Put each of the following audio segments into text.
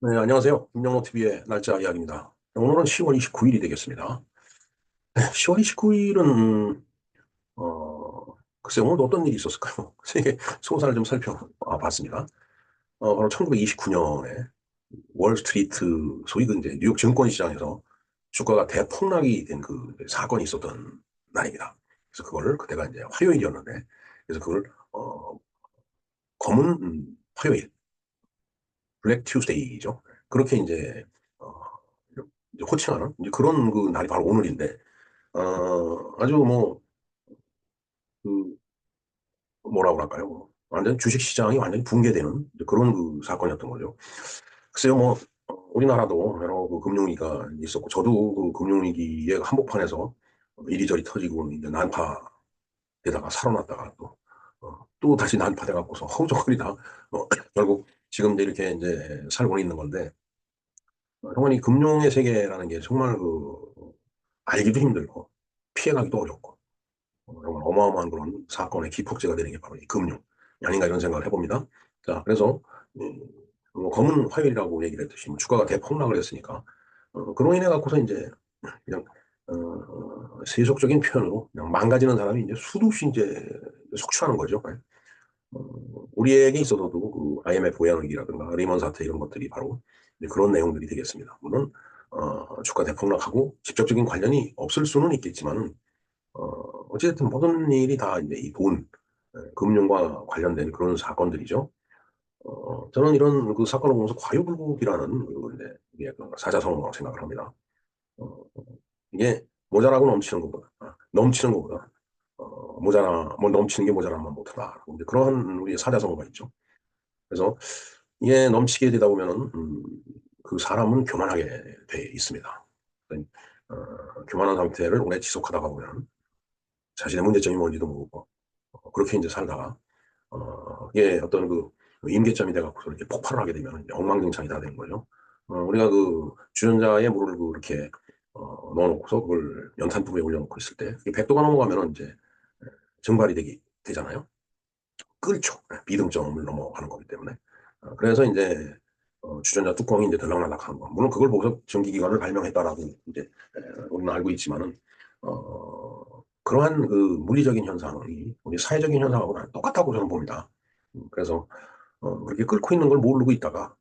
네, 안녕하세요. 김영로TV의 날짜 이야기입니다. 오늘은 10월 29일이 되겠습니다. 10월 29일은, 글쎄, 오늘도 어떤 일이 있었을까요? 세계 소사를 좀 살펴봤습니다. 바로 1929년에 월스트리트, 소위 그 이제 뉴욕 증권시장에서 주가가 대폭락이 된 그 사건이 있었던 날입니다. 그래서 그때가 이제 화요일이었는데, 그래서 검은 화요일, 블랙 튜스데이죠. 그렇게 어, 이제 호칭하는 이제 그런 그 날이 바로 오늘인데, 아주 뭐, 그, 뭐라고 할까요? 완전 주식 시장이 완전히 붕괴되는 이제 그런 그 사건이었던 거죠. 글쎄요, 뭐, 우리나라도 여러 그 금융위기가 있었고, 저도 그 금융위기의 한복판에서 이리저리 터지고, 이제 난파되다가 살아났다가 또 다시 난파돼 갖고서 허우적거리다, 결국 지금 이제 살고 있는 건데, 정말 이 금융의 세계라는 게 정말 알기도 힘들고, 피해가기도 어렵고, 정말 어마어마한 그런 사건의 기폭제가 되는 게 바로 이 금융이 아닌가 이런 생각을 해봅니다. 자, 그래서 뭐 검은 화요일이라고 얘기를 했듯이 뭐 주가가 대폭락을 했으니까 그로 인해 갖고서 이제 그냥 세속적인 표현으로 그냥 망가지는 사람이 이제 수도 없이 이제 속출하는 거죠. 우리에게 있어서도 그 IMF 고양위기라든가 리먼 사태 이런 것들이 바로 이제 그런 내용들이 되겠습니다. 물론 주가 대폭락하고 직접적인 관련이 없을 수는 있겠지만 어쨌든 모든 일이 다 이제 이 돈, 금융과 관련된 그런 사건들이죠. 저는 이런 그 사건을 보면서 과유불급이라는 이게 그 사자성어라고 생각을 합니다. 어, 이게 모자라고 넘치는 것보다, 넘치는 것보다, 뭐 넘치는 게 모자라면 못하다. 이제 그런 우리의 사자성어가 있죠. 그래서 이게 넘치게 되다 보면은, 그 사람은 교만하게 돼 있습니다. 교만한 상태를 오래 지속하다가 보면 자신의 문제점이 뭔지도 모르고, 그렇게 이제 살다가 이게 어떤 그 임계점이 돼갖고 이렇게 폭발을 하게 되면 이제 엉망진창이 다 되는 거죠. 우리가 그 주전자에 물을 그렇게 넣어놓고서 그걸 연탄불에 올려놓고 있을 때 100도가 넘어가면은 이제 증발이 되잖아요. 끓죠. 비등점을 넘어가는 거기 때문에. 그래서 이제 주전자 뚜껑이 이제 들락날락 하는 거. 물론 그걸 보고서 전기기관을 발명했다라고 이제 우리는 알고 있지만은 그러한 그 물리적인 현상이 우리 사회적인 현상하고는 똑같다고 저는 봅니다. 그래서 그렇게 끓고 있는 걸 모르고 있다가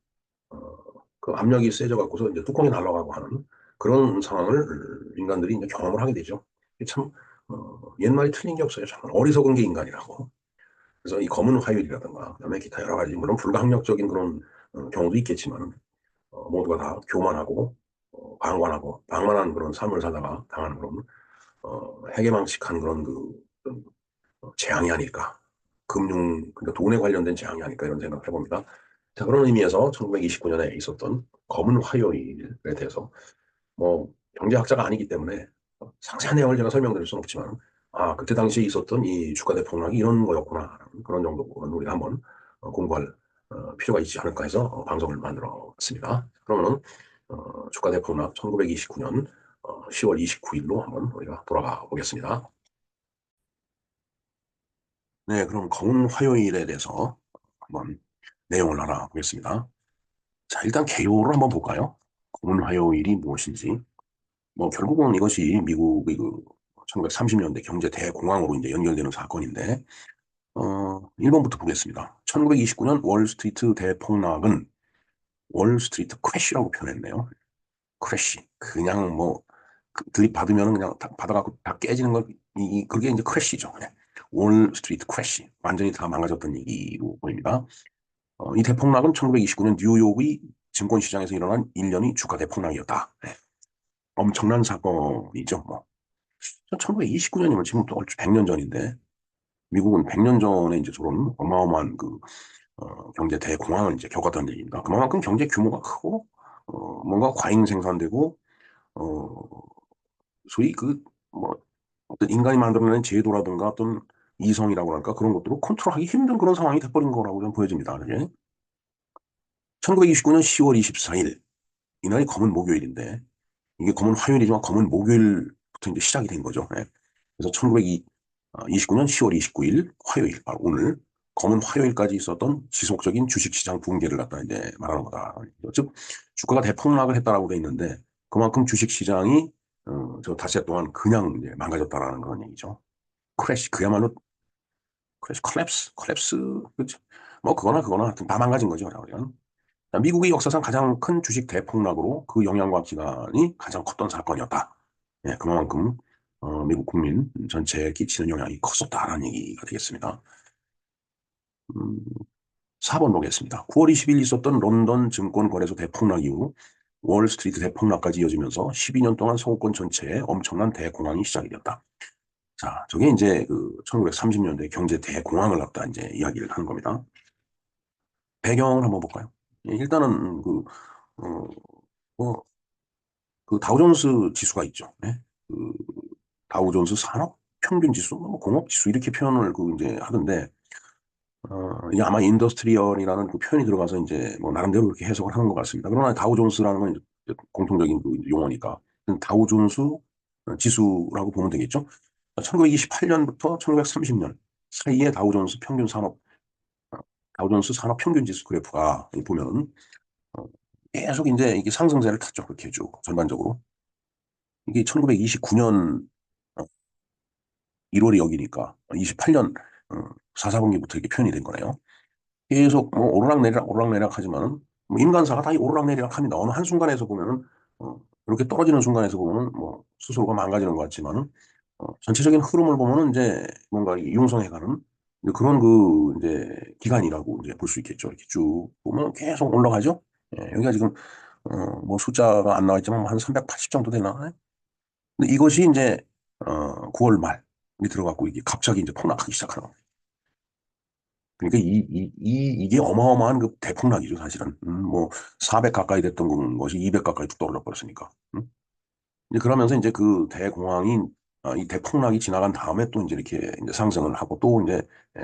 어, 그 압력이 세져 갖고서 이제 뚜껑이 날아가고 하는 그런 상황을 인간들이 이제 경험을 하게 되죠. 이게 참 옛말이 틀린 게 없어요. 정말 어리석은 게 인간이라고. 그래서 이 검은 화요일이라든가 그다음에 기타 여러 가지 물론 불가항력적인 그런 경우도 있겠지만 모두가 다 교만하고 방관하고 방만한 그런 삶을 살다가 당하는 그런 해괴망측한 그런 재앙이 아닐까. 그러니까 돈에 관련된 재앙이 아닐까 이런 생각을 해봅니다. 자, 그런 의미에서 1929년에 있었던 검은 화요일에 대해서 뭐 경제학자가 아니기 때문에 상세한 내용을 제가 설명드릴 수는 없지만 그때 당시에 있었던 이 주가 대폭락이 이런 거였구나 그런 정도는 우리가 한번 공부할 필요가 있지 않을까 해서 방송을 만들어 봤습니다. 그러면은 주가 대폭락 1929년 10월 29일로 한번 우리가 돌아가 보겠습니다. 네, 그럼 검은 화요일에 대해서 한번 내용을 알아보겠습니다. 자, 일단 개요를 한번 볼까요? 검은 화요일이 무엇인지. 뭐 결국은 이것이 미국의 그 1930년대 경제 대공황으로 이제 연결되는 사건인데, 1번부터 보겠습니다. 1929년 월스트리트 대폭락은 월스트리트 크래시라고 표현했네요. 크래시. 그냥 뭐, 들이받으면 그냥 받아갖고 다 깨지는 걸, 그게 이제 크래시죠. 네. 월스트리트 크래시. 완전히 다 망가졌던 얘기로 보입니다. 이 대폭락은 1929년 뉴욕의 증권시장에서 일어난 일련의 주가 대폭락이었다. 네. 엄청난 사건이죠. 뭐. 1929년이면 지금 또 얼추 100년 전인데, 미국은 100년 전에 이제 저런 어마어마한 경제 대공황을 이제 겪었다는 얘기입니다. 그만큼 경제 규모가 크고, 뭔가 과잉 생산되고, 어, 소위 뭐, 어떤 인간이 만들어낸 제도라든가 어떤 이성이라고 할까 그런 것들을 컨트롤하기 힘든 그런 상황이 돼버린 거라고 저는 보여집니다. 그게 1929년 10월 24일, 이날이 검은 목요일인데, 이게 검은 화요일이지만 검은 목요일부터 이제 시작이 된 거죠. 예. 그래서 1929년 10월 29일 화요일, 바로 오늘 검은 화요일까지 있었던 지속적인 주식시장 붕괴를 갖다 이제 말하는 거다. 즉, 주가가 대폭락을 했다라고 돼 있는데, 그만큼 주식시장이, 저 닷새 동안 그냥 이제 망가졌다라는 그런 얘기죠. 크래시, 그야말로 크래시, 콜랩스, 그치. 뭐, 그거나 하여튼 다 망가진 거죠. 그러면. 미국의 역사상 가장 큰 주식 대폭락으로 그 영향과 기간이 가장 컸던 사건이었다. 예, 그만큼, 미국 국민 전체에 끼치는 영향이 컸었다라는 얘기가 되겠습니다. 음, 4번 보겠습니다. 9월 20일 있었던 런던 증권 거래소 대폭락 이후 월스트리트 대폭락까지 이어지면서 12년 동안 서구권 전체에 엄청난 대공황이 시작이 되었다. 자, 저게 이제 그 1930년대 경제 대공황을 갖다 이제 이야기를 하는 겁니다. 배경을 한번 볼까요? 예, 일단은 어, 뭐, 그 다우존스 지수가 있죠. 네? 그 다우존스 산업 평균 지수, 뭐 공업 지수 이렇게 표현을 그 이제 하던데 이게 아마 인더스트리얼이라는 그 표현이 들어가서 이제 뭐 나름대로 그렇게 해석을 하는 것 같습니다. 그러나 다우존스라는 건 이제 공통적인 그 용어니까 다우존스 지수라고 보면 되겠죠. 1928년부터 1930년 사이에 다우존스 평균 산업 어, 다우존스 산업 평균 지수 그래프가 보면 어, 계속 이제 이게 상승세를 탔죠. 그렇게 쭉 전반적으로. 이게 1929년 1월이 여기니까 28년 4분기부터 이렇게 표현이 된 거네요. 계속 뭐 오르락내리락 오르락내리락 하지만은 뭐 인간사가 다 오르락내리락 합니다. 어느 한순간에서 보면은 이렇게 떨어지는 순간에서 보면은 뭐 스스로가 망가지는 것 같지만은 전체적인 흐름을 보면은 이제 뭔가 융성해가는 이제 그런 그 이제 기간이라고 이제 볼 수 있겠죠. 이렇게 쭉 보면 계속 올라가죠. 예, 여기가 지금 뭐 숫자가 안 나와 있지만 한 380 정도 되나? 근데 이것이 이제 9월 말이 들어갔고 이게 갑자기 이제 폭락하기 시작하는 거예요. 그러니까 이게 어마어마한 그 대폭락이죠, 사실은. 뭐, 400 가까이 됐던 것이 200 가까이 뚝 떨어져 버렸으니까. 이제 그러면서 이제 그 대공황이, 이 대폭락이 지나간 다음에 또 이제 이렇게 이제 상승을 하고 또 이제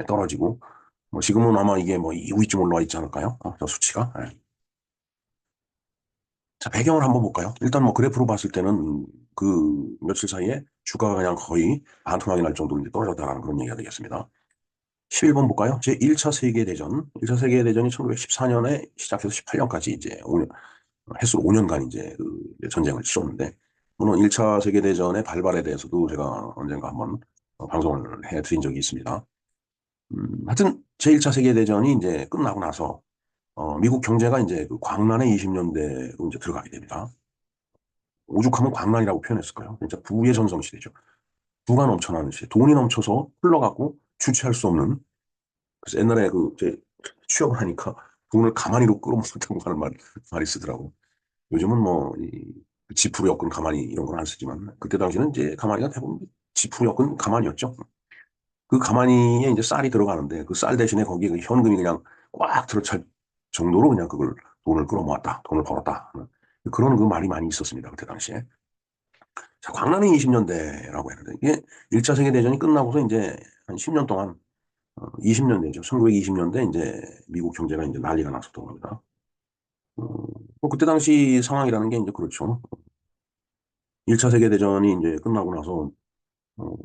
떨어지고, 뭐 지금은 아마 이게 뭐 2위쯤 올라와 있지 않을까요? 저 수치가. 예. 자, 배경을 한번 볼까요? 일단 뭐 그래프로 봤을 때는 그 며칠 사이에 주가가 그냥 거의 반토막이 날 정도로 이제 떨어졌다라는 그런 얘기가 되겠습니다. 11번 볼까요? 제1차 세계대전. 1차 세계대전이 1914년에 시작해서 18년까지 이제 5년, 횟수로 5년간 이제 그 전쟁을 치렀는데, 물론 1차 세계대전의 발발에 대해서도 제가 언젠가 한번 방송을 해 드린 적이 있습니다. 하여튼 제1차 세계대전이 이제 끝나고 나서, 미국 경제가 이제 그 광란의 20년대로 이제 들어가게 됩니다. 오죽하면 광란이라고 표현했을 까요 진짜 부의 전성 시대죠. 부가 넘쳐나는 시대. 돈이 넘쳐서 흘러가고 주체할 수 없는 그래서 옛날에 그 이제 취업을 하니까 돈을 가만히로 끌어모았다고 하는 말이 쓰더라고. 요즘은 뭐, 지푸 엮은 가만히 이런 건 안 쓰지만, 그때 당시는 이제 가만히가 대부분 지푸 엮은 가만이었죠. 그 가만히에 이제 쌀이 들어가는데, 그 쌀 대신에 거기에 그 현금이 그냥 꽉 들어찰 정도로 그냥 그걸 돈을 끌어모았다. 돈을 벌었다. 그런 그 말이 많이 있었습니다. 그때 당시에. 자, 광란의 20년대라고 했는데, 이게 1차 세계대전이 끝나고서 이제 한 10년 동안 20년대죠. 1920년대 이제 미국 경제가 이제 난리가 났었던 겁니다. 어, 뭐 그때 당시 상황이라는 게 이제 그렇죠. 1차 세계대전이 이제 끝나고 나서 어,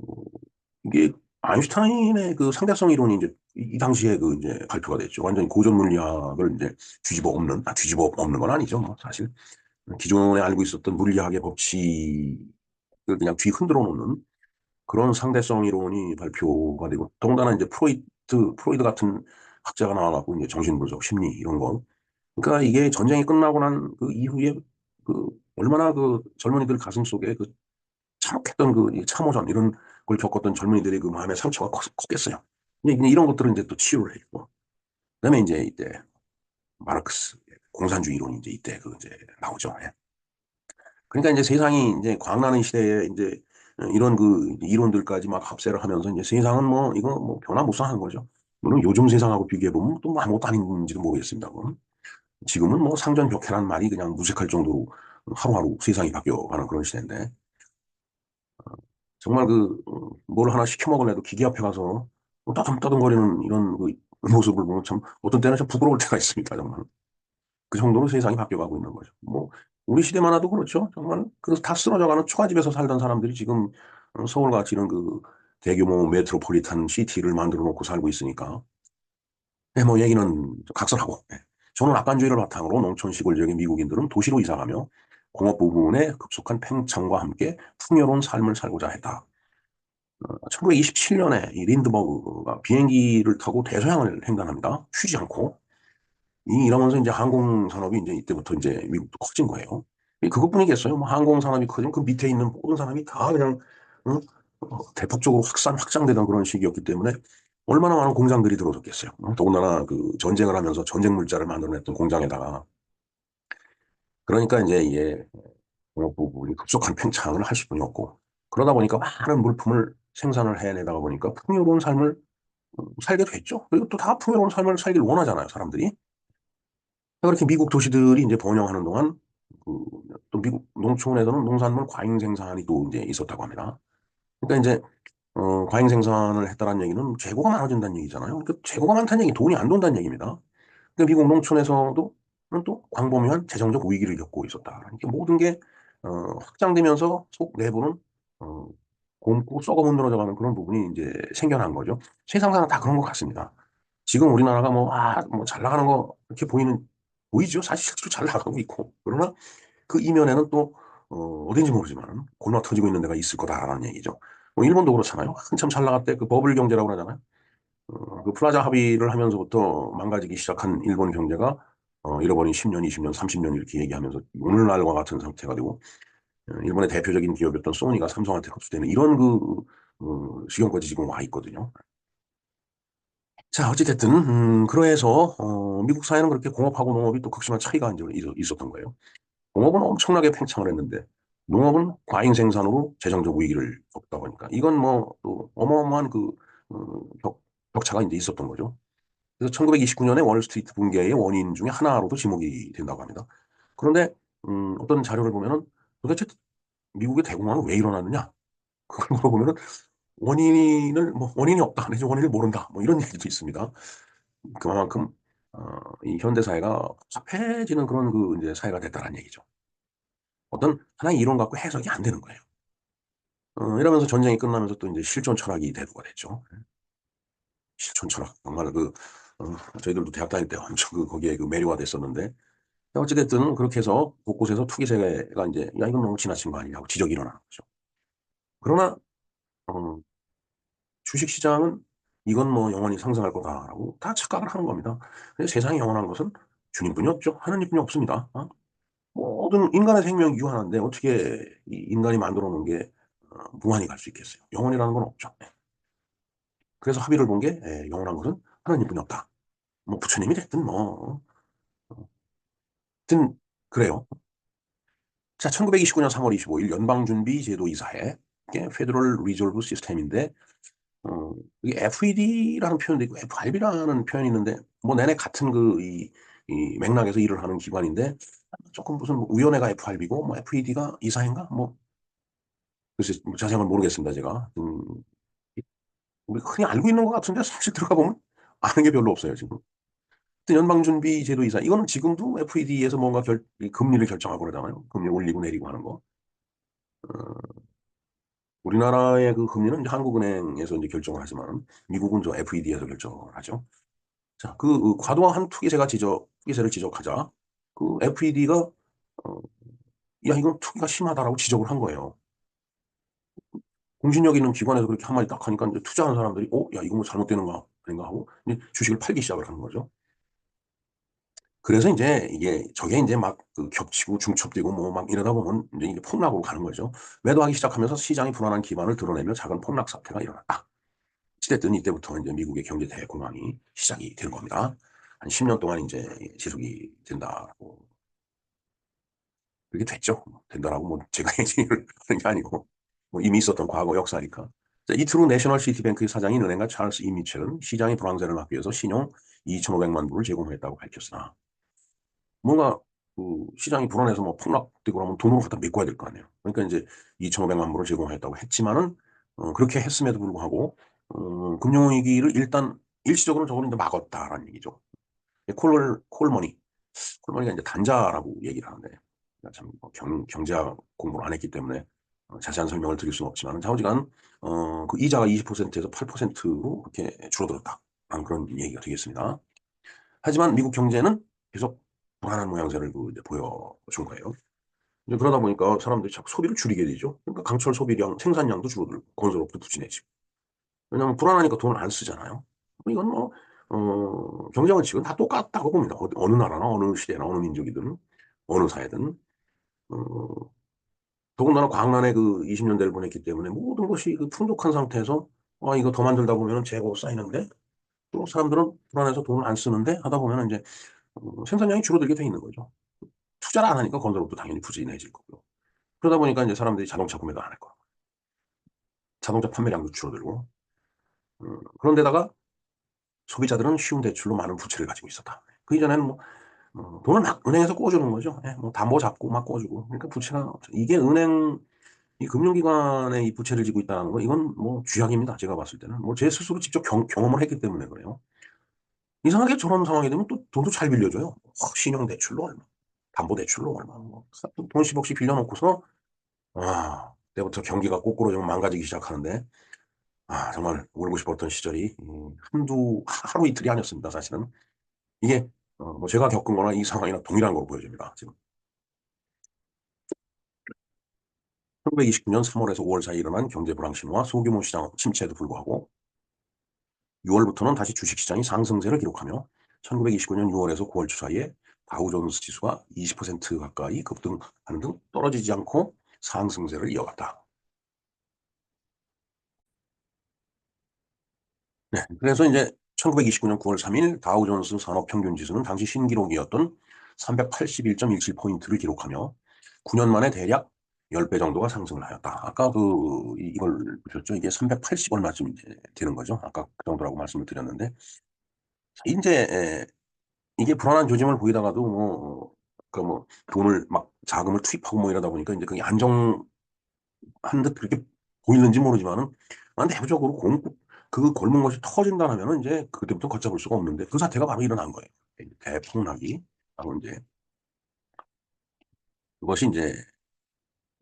이게 아인슈타인의 그 상대성 이론이 이제 이 당시에 그 이제 발표가 됐죠. 완전히 고전 물리학을 이제 뒤집어 엎는 건 아니죠. 뭐 사실 기존에 알고 있었던 물리학의 법칙을 그냥 뒤 흔들어 놓는 그런 상대성 이론이 발표가 되고 더군다나 이제 프로이드 같은 학자가 나와갖고 이제 정신분석, 심리 이런 거. 그러니까 이게 전쟁이 끝나고 난 그 이후에 그 얼마나 그 젊은이들 가슴 속에 그 참혹했던 그이 참호전 이런 걸 겪었던 젊은이들의 그 마음의 상처가 컸겠어요. 근데 이런 것들은 이제 또 치유를 했고 그다음에 이제 이때 마르크스 공산주의 이론이 이제 이때 그 이제 나오죠. 예. 그러니까 이제 세상이 이제 광란의 시대에 이제 이런 그 이론들까지 막 합세를 하면서 이제 세상은 뭐 이거 뭐 변화무쌍한 거죠. 물론 요즘 세상하고 비교해 보면 또 아무것도 아닌지도 모르겠습니다. 그건. 지금은 뭐 상전벽해라는 말이 그냥 무색할 정도로 하루하루 세상이 바뀌어가는 그런 시대인데 정말 뭘 하나 시켜 먹으려도 기계 앞에 가서 뭐 떠듬떠듬거리는 이런 그 모습을 보면 참 어떤 때는 좀 부끄러울 때가 있습니다. 정말. 그 정도로 세상이 바뀌어가고 있는 거죠. 뭐 우리 시대만 해도 그렇죠. 정말 그 다 쓰러져가는 초가집에서 살던 사람들이 지금 서울같이 이런 그 대규모 메트로폴리탄 시티를 만들어 놓고 살고 있으니까 네, 뭐 얘기는 각설하고. 네. 저는 낙관주의를 바탕으로 농촌 시골 지역의 미국인들은 도시로 이사가며 공업 부분의 급속한 팽창과 함께 풍요로운 삶을 살고자 했다. 1927년에 이 린드버그가 비행기를 타고 대서양을 횡단합니다. 쉬지 않고. 이러면서 이제 항공산업이 이제 이때부터 이제 미국도 커진 거예요. 그것뿐이겠어요. 뭐 항공산업이 커지면 그 밑에 있는 모든 사람이 다 그냥 어? 대폭적으로 확장되던 그런 시기였기 때문에 얼마나 많은 공장들이 들어섰겠어요. 더군다나 그 전쟁을 하면서 전쟁 물자를 만들어냈던 공장에다가 그러니까 이제 이게 공업 부분이 급속한 팽창을 할 수뿐이 없고 그러다 보니까 많은 물품을 생산을 해내다가 보니까 풍요로운 삶을 살게 됐죠. 그리고 또 다 풍요로운 삶을 살길 원하잖아요, 사람들이. 그렇게 미국 도시들이 이제 번영하는 동안 그, 또 미국 농촌에서는 농산물 과잉 생산이 또 이제 있었다고 합니다. 그러니까 이제 과잉 생산을 했다는 얘기는 재고가 많아진다는 얘기잖아요. 그러니까 재고가 많다는 얘기 돈이 안 돈다는 얘기입니다. 그러니까 미국 농촌에서도 또 광범위한 재정적 위기를 겪고 있었다. 그러니까 모든 게 확장되면서 속 내부는 어, 곪고 썩어 문드러져가는 그런 부분이 이제 생겨난 거죠. 세상 사람 다 그런 것 같습니다. 지금 우리나라가 뭐 잘 나가는 거 이렇게 보이죠? 사실 실제로 잘 나가고 있고. 그러나 그 이면에는 또 어딘지 모르지만 골마 터지고 있는 데가 있을 거다라는 얘기죠. 뭐 일본도 그렇잖아요. 한참 잘 나갈 때 그 버블 경제라고 그러잖아요. 그 플라자 합의를 하면서부터 망가지기 시작한 일본 경제가 잃어버린 10년, 20년, 30년 이렇게 얘기하면서 오늘날과 같은 상태가 되고 일본의 대표적인 기업이었던 소니가 삼성한테 흡수되는 이런 지경까지 지금 와 있거든요. 자, 어찌됐든 그래서 미국 사회는 그렇게 공업하고 농업이 또 극심한 차이가 이제 있었던 거예요. 공업은 엄청나게 팽창을 했는데 농업은 과잉 생산으로 재정적 위기를 겪다 보니까 이건 뭐 또 어마어마한 격차가 이제 있었던 거죠. 그래서 1929년에 월스트리트 붕괴의 원인 중에 하나로도 지목이 된다고 합니다. 그런데 어떤 자료를 보면은 도대체 미국의 대공황은 왜 일어났느냐? 그걸 물어보면은 원인이 없다. 내지 원인을 모른다. 뭐 이런 얘기도 있습니다. 그만큼 이 현대 사회가 복잡해지는 그런 이제 사회가 됐다는 얘기죠. 어떤 하나의 이론 갖고 해석이 안 되는 거예요. 이러면서 전쟁이 끝나면서 또 이제 실존 철학이 대두가 됐죠. 실존 철학. 정말 저희들도 대학 다닐 때 엄청 거기에 매료가 됐었는데 어찌됐든 그렇게 해서 곳곳에서 투기세가 이제 야 이건 너무 지나친 거 아니냐고 지적이 일어나는 거죠. 그러나 어, 주식시장은 이건 뭐 영원히 상승할 거다라고 다 착각을 하는 겁니다. 근데 세상에 영원한 것은 주님뿐이 없죠. 하느님뿐이 없습니다. 모든 인간의 생명이 유한한데 어떻게 이 인간이 만들어 놓은 게 무한히 갈 수 있겠어요. 영원이라는 건 없죠. 그래서 합의를 본 게 영원한 것은 하나님뿐이 없다. 뭐 부처님이 됐든 뭐 하여튼 그래요. 자, 1929년 3월 25일 연방준비제도 이사회 이게 페더럴 리졸브 시스템인데 이게 FED라는 표현도 있고 FRB라는 표현이 있는데 뭐 내내 같은 이 맥락에서 일을 하는 기관인데 조금 무슨 뭐 위원회가 FRB고 뭐 FED가 이사회인가 뭐 글쎄 뭐 자세한 건 모르겠습니다 제가 우리 흔히 알고 있는 것 같은데 사실 들어가 보면 아는 게 별로 없어요 지금. 연방준비제도 이사 이거는 지금도 FED에서 뭔가 금리를 결정하고 그러잖아요. 금리 올리고 내리고 하는 거. 우리나라의 그 금리는 이제 한국은행에서 이제 결정을 하지만 미국은 저 FED에서 결정을 하죠. 자, 과도한 투기세를 지적하자 그 FED가 야 이건 투기가 심하다라고 지적을 한 거예요. 공신력 있는 기관에서 그렇게 한마디 딱 하니까 이제 투자하는 사람들이 야 이거 뭐 잘못되는 거 아닌가 하고 이제 주식을 팔기 시작을 하는 거죠. 그래서 이제 저게 이제 막 겹치고 중첩되고 뭐 막 이러다 보면 이제 이게 폭락으로 가는 거죠. 매도하기 시작하면서 시장이 불안한 기반을 드러내며 작은 폭락 사태가 일어났다. 어쨌든 이때부터 이제 미국의 경제 대공황이 시작이 된 겁니다. 한 10년 동안 이제 지속이 된다고 그렇게 됐죠. 된다라고 뭐 제가 얘기를 하는 게 아니고 뭐 이미 있었던 과거 역사니까. 자, 이틀 후 내셔널 시티뱅크의 사장인 은행가 찰스 이 미첼은 시장의 불황세를 막기 위해서 신용 2,500만 불을 제공했다고 밝혔으나 뭔가 시장이 불안해서 뭐 폭락되고 그러면 돈으로 갖다 메꿔야 될 거 아니에요. 그러니까 이제 2,500만 불을 제공했다고 했지만은 그렇게 했음에도 불구하고 금융위기를 일단 일시적으로 저걸 이제 막았다라는 얘기죠. 콜머니, 콜머니가 이제 단자라고 얘기를 하는데 참뭐 경제학 공부를 안 했기 때문에 자세한 설명을 드릴 수는 없지만 좌우지간 그 이자가 20%에서 8%로 그렇게 줄어들었다. 그런 얘기가 되겠습니다. 하지만 미국 경제는 계속 불안한 모양새를 이제 보여준 거예요. 이제 그러다 보니까 사람들이 자꾸 소비를 줄이게 되죠. 그러니까 강철 소비량, 생산량도 줄어들고 건설업도 부진해지고. 왜냐하면 불안하니까 돈을 안 쓰잖아요. 이건 뭐 경제 원칙은 다 똑같다고 봅니다. 어느 나라나 어느 시대나 어느 민족이든 어느 사회든 어, 더군다나 광란의 그 20년대를 보냈기 때문에 모든 것이 그 풍족한 상태에서 이거 더 만들다 보면 재고 쌓이는데 또 사람들은 불안해서 돈을 안 쓰는데 하다 보면 이제 생산량이 줄어들게 돼 있는 거죠. 투자를 안 하니까 건설업도 당연히 부진해질 거고요. 그러다 보니까 이제 사람들이 자동차 구매도 안 할 거고 자동차 판매량도 줄어들고 그런데다가 소비자들은 쉬운 대출로 많은 부채를 가지고 있었다. 그 이전에는 뭐 돈을 막 은행에서 꿔주는 거죠. 예, 뭐 담보 잡고 막 꿔주고. 그러니까 부채가 이게 은행 이 금융기관에 이 부채를 지고 있다는 거 이건 뭐 쥐약입니다. 제가 봤을 때는 뭐 제 스스로 직접 경험을 했기 때문에 그래요. 이상하게 저런 상황이 되면 또 돈도 잘 빌려줘요. 신용대출로 얼마, 담보대출로 얼마, 돈 10억씩 빌려놓고서 그때부터 경기가 꼬꾸라지고 망가지기 시작하는데 정말 울고 싶었던 시절이 하루 이틀이 아니었습니다. 사실은 이게 뭐 제가 겪은 거나 이 상황이나 동일한 걸 보여줍니다. 지금 1929년 3월에서 5월 사이에 일어난 경제 불황신호와 소규모 시장 침체에도 불구하고 6월부터는 다시 주식시장이 상승세를 기록하며 1929년 6월에서 9월 초 사이에 다우존스 지수가 20% 가까이 급등하는 등 떨어지지 않고 상승세를 이어갔다. 네, 그래서 이제 1929년 9월 3일 다우존스 산업평균지수는 당시 신기록이었던 381.17포인트를 기록하며 9년 만에 대략 10배 정도가 상승을 하였다. 아까 이걸 보셨죠? 이게 380 얼마쯤 되는 거죠. 아까 그 정도라고 말씀을 드렸는데 이제 이게 불안한 조짐을 보이다가도 뭐 돈을 막 자금을 투입하고 뭐 이러다 보니까 이제 그게 안정한 듯 그렇게 보이는지 모르지만은 내부적으로 그 골문 것이 터진다 하면은 이제 그때부터 걷잡을 수가 없는데 그 사태가 바로 일어난 거예요. 대폭락이 바로 이제 그것이 이제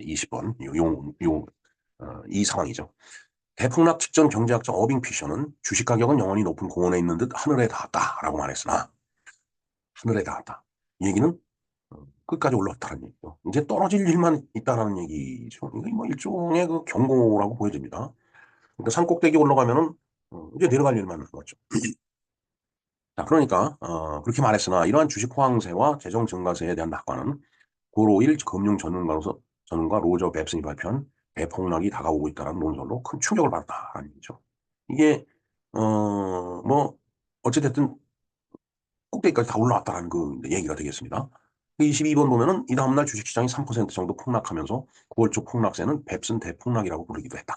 20번 이 상황이죠. 대폭락 직전 경제학자 어빙 피셔는 주식 가격은 영원히 높은 공원에 있는 듯 하늘에 닿았다라고 말했으나 하늘에 닿았다. 이 얘기는 끝까지 올라왔다는 얘기죠. 이제 떨어질 일만 있다라는 얘기죠. 이게 뭐 일종의 그 경고라고 보여집니다. 그러니까 산 꼭대기 올라가면은 이제 내려갈 일만 남았죠. 자, 그러니까 그렇게 말했으나 이러한 주식 호황세와 재정 증가세에 대한 낙관은 9월 5일 금융 전문가 로저 뱁슨이 발표한 대폭락이 다가오고 있다는 논설로 큰 충격을 받았다는 얘기죠. 이게 뭐 어찌됐든 꼭대기까지 다 올라왔다는 그 얘기가 되겠습니다. 22번 보면은 이 다음날 주식시장이 3% 정도 폭락하면서 9월 초 폭락세는 뱁슨 대폭락이라고 부르기도 했다.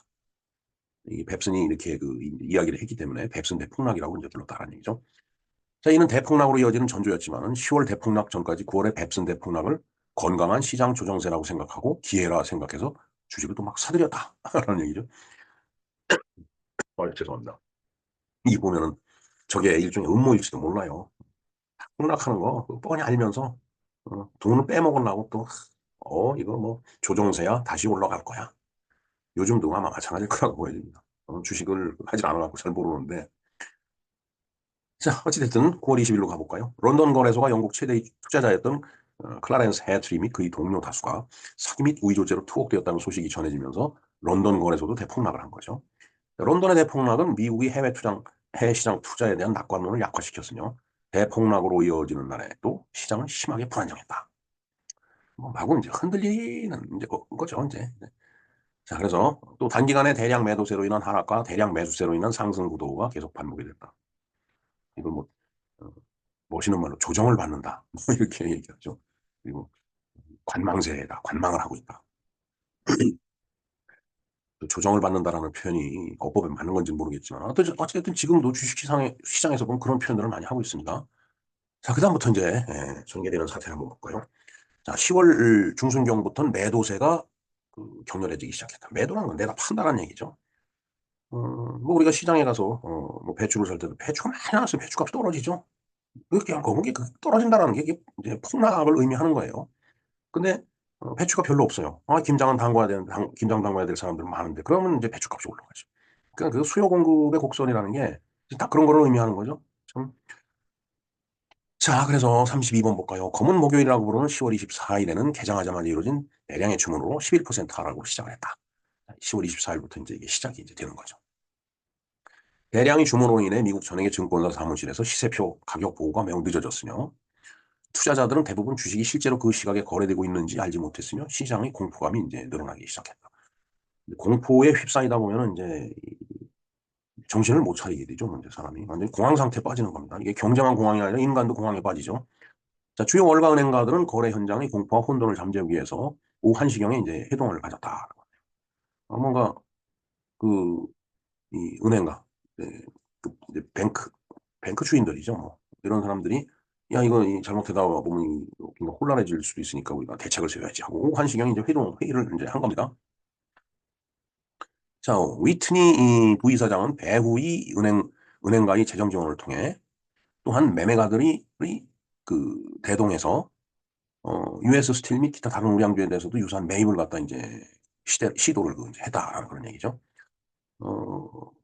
이 뱁슨이 이렇게 그 이야기를 했기 때문에 뱁슨 대폭락이라고 이제 불렀다는 얘기죠. 자, 이는 대폭락으로 이어지는 전조였지만 10월 대폭락 전까지 9월의 뱁슨 대폭락을 건강한 시장 조정세라고 생각하고 기회라 생각해서 주식을 또 막 사들였다라는 얘기죠. 죄송합니다. 이 보면은 저게 일종의 음모일지도 몰라요. 폭락하는 거 뻔히 알면서 돈을 빼먹으려고 또 이거 뭐 조정세야 다시 올라갈 거야. 요즘도 아마 마찬가지일 거라고 보여집니다. 주식을 하질 않아갖고 잘 모르는데 자, 어찌됐든 9월 20일로 가볼까요? 런던 거래소가 영국 최대 투자자였던 클라렌스 해트리 및 그의 동료 다수가 사기 및 우의 조죄로 투옥되었다는 소식이 전해지면서 런던 거래소도 대폭락을 한 거죠. 런던의 대폭락은 미국이 해외 시장 투자에 대한 낙관론을 약화시켰으며 대폭락으로 이어지는 날에 또 시장은 심하게 불안정했다. 뭐 마구 이제 흔들리는 이제 거죠 이제. 자, 그래서 또 단기간에 대량 매도세로 인한 하락과 대량 매수세로 인한 상승 구도가 계속 반복이 됐다. 이걸 뭐 어, 멋있는 말로 조정을 받는다. 뭐 이렇게 얘기하죠. 그리고 관망세다. 관망을 하고 있다. 조정을 받는다라는 표현이 어법에 맞는 건지 모르겠지만 어쨌든 지금도 시장에서 보면 그런 표현들을 많이 하고 있습니다. 자, 그다음부터 이제 전개되는 사태를 한번 볼까요? 자, 10월 중순경부터는 매도세가 격렬해지기 시작했다. 매도라는 건 내가 판다는 얘기죠. 뭐 우리가 시장에 가서 뭐 배추를 살 때도 배추가 많이 나왔으면 배추값이 떨어지죠. 그냥 거북이 떨어진다라는 게 이게 이제 폭락을 의미하는 거예요. 근데 배추가 별로 없어요. 김장은 담궈야 되는 김장 담궈야 될 사람들 많은데 그러면 이제 배추값이 올라가죠. 그러니까 그 수요 공급의 곡선이라는 게 딱 그런 거를 의미하는 거죠. 참 자, 그래서 32번 볼까요? 검은 목요일이라고 부르는 10월 24일에는 개장하자마자 이루어진 대량의 주문으로 11% 하락으로 시작을 했다. 10월 24일부터 이제 이게 시작이 이제 되는 거죠. 대량의 주문으로 인해 미국 전액의 증권사 사무실에서 시세표 가격 보고가 매우 늦어졌으며 투자자들은 대부분 주식이 실제로 그 시각에 거래되고 있는지 알지 못했으며 시장의 공포감이 이제 늘어나기 시작했다. 공포에 휩싸이다 보면은 이제 정신을 못 차리게 되죠. 이제 사람이 완전히 공황 상태에 빠지는 겁니다. 이게 경제만 공황이 아니라 인간도 공황에 빠지죠. 자, 주요 월가 은행가들은 거래 현장의 공포와 혼돈을 잠재우기 위해서 오후 1시경에 이제 회동을 가졌다. 뭔가 그 이 은행가, 네, 그 이제 뱅크 주인들이죠. 뭐 이런 사람들이 야 이거 잘못되다 보면 혼란해질 수도 있으니까 우리가 대책을 세워야지 하고 오후 1시경에 이제 회의를 이제 한 겁니다. 자, 위트니 부이사장은 배후의 은행가의 재정 지원을 통해 또한 매매가들이 대동해서 US 스틸 및 기타 다른 우량주에 대해서도 유사한 매입을 갖다 이제 시도를 이제 했다라는 그런 얘기죠.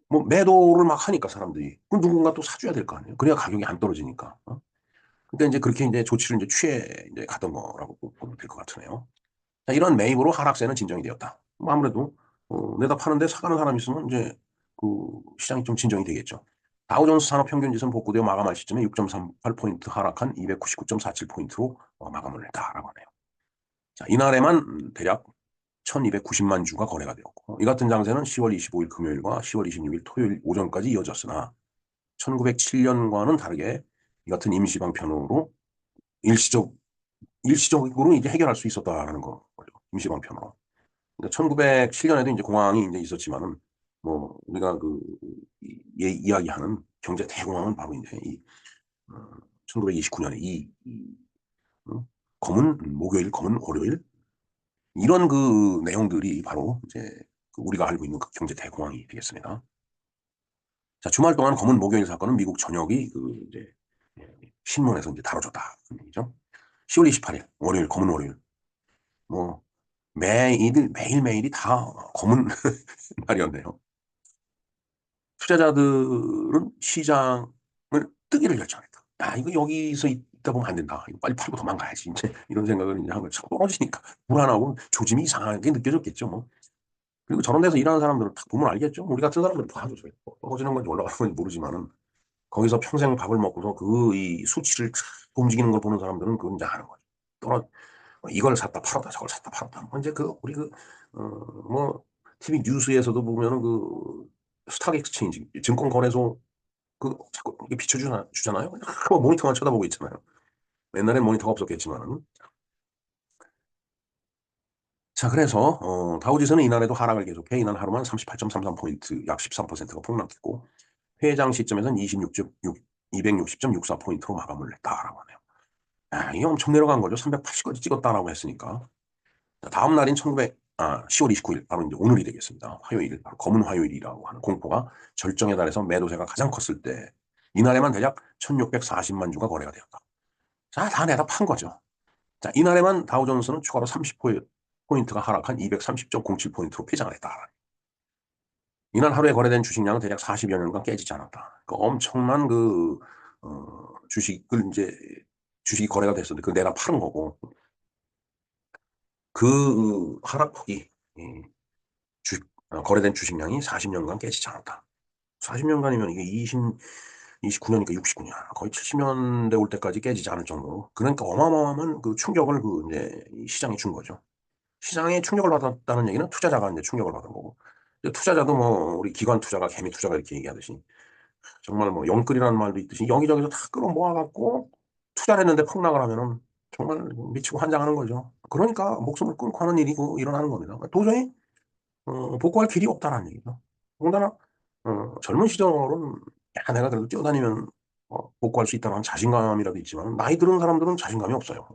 뭐 매도를 막 하니까 사람들이 그 누군가 또 사줘야 될 거 아니에요. 그래야 가격이 안 떨어지니까. 그러니까 이제 그렇게 이제 조치를 이제 취해 이제 가던 거라고 보면 될 것 같으네요. 자, 이런 매입으로 하락세는 진정이 되었다. 뭐 아무래도 내다 파는데 사가는 사람이 있으면 이제 그 시장이 좀 진정이 되겠죠. 다우존스 산업평균지수는 복구되어 마감할 시점에 6.38포인트 하락한 299.47포인트로 마감을 했다라고 하네요. 자, 이날에만 대략 1290만 주가 거래가 되었고 이 같은 장세는 10월 25일 금요일과 10월 26일 토요일 오전까지 이어졌으나 1907년과는 다르게 이 같은 임시방편으로 일시적, 일시적으로 이제 해결할 수 있었다라는 거죠. 임시방편으로. 1907년에도 이제 공황이 이제 있었지만은 뭐 우리가 이야기하는 경제 대공황은 바로 이제 1929년에 어, 검은 목요일, 검은 월요일 이런 그 내용들이 바로 이제 우리가 알고 있는 그 경제 대공황이 되겠습니다. 자, 주말 동안 검은 목요일 사건은 미국 전역이 이제 신문에서 이제 다뤄졌다. 그런 얘기죠. 10월 28일 월요일 검은 월요일 뭐 매일매일이 다 검은 날이었네요. 투자자들은 시장을 뜨기를 결정했다. 야, 이거 여기서 있다 보면 안 된다. 이거 빨리 팔고 도망가야지. 이제 이런 생각을 이제 한 거죠. 떨어지니까 불안하고 조짐이 이상하게 느껴졌겠죠. 뭐. 그리고 저런 데서 일하는 사람들은 딱 보면 알겠죠. 우리 같은 사람들은 봐도 떨어지는 건지 올라가는 건지 모르지만은 거기서 평생 밥을 먹고서 이 수치를 움직이는 걸 보는 사람들은 그건 이제 아는 거죠. 떨어 이걸 샀다 팔았다 저걸 샀다 팔았다. 뭐 이제 우리 뭐 TV 뉴스에서도 보면은 스탁 엑스체인지 증권 거래소 자꾸 이게 주잖아요. 뭐 모니터만 쳐다보고 있잖아요. 옛날엔 모니터가 없었겠지만은. 자, 그래서 다우지수는 이날에도 하락을 계속해 이날 하루만 38.33포인트 약 13%가 폭락했고 회장 시점에서는 260.64포인트로 마감을 했다라고 하네요. 이게 엄청 내려간 거죠. 380까지 찍었다라고 했으니까. 자, 다음 날인 10월 29일, 바로 이제 오늘이 되겠습니다. 화요일, 바로 검은 화요일이라고 하는 공포가 절정에 달해서 매도세가 가장 컸을 때, 이날에만 대략 1640만 주가 거래가 되었다. 자, 다 내다 판 거죠. 자, 이날에만 다우존스는 추가로 30포인트가 하락한 230.07포인트로 폐장을 했다. 이날 하루에 거래된 주식량은 대략 40여 년간 깨지지 않았다. 엄청난 주식이 거래가 됐었는데, 그걸 내다 파는 거고, 하락폭이, 거래된 주식량이 40년간 깨지지 않았다. 40년간이면 이게 29년이니까 69년, 거의 70년대 올 때까지 깨지지 않을 정도로. 그러니까 어마어마한 그 충격을 이제 시장에 준 거죠. 시장에 충격을 받았다는 얘기는 투자자가 이제 충격을 받은 거고. 투자자도 뭐 우리 기관 투자가 개미 투자가 이렇게 얘기하듯이 정말 뭐 영끌이라는 말도 있듯이 여기저기서 다 끌어모아갖고 투자를 했는데 폭락을 하면은 정말 미치고 환장하는 거죠. 그러니까 목숨을 끊고 하는 일이 일어나는 겁니다. 도저히 복구할 길이 없다라는 얘기죠. 더군다나 젊은 시절은 야, 내가 그래도 뛰어다니면 복구할 수 있다는 자신감이라도 있지만 나이 들은 사람들은 자신감이 없어요.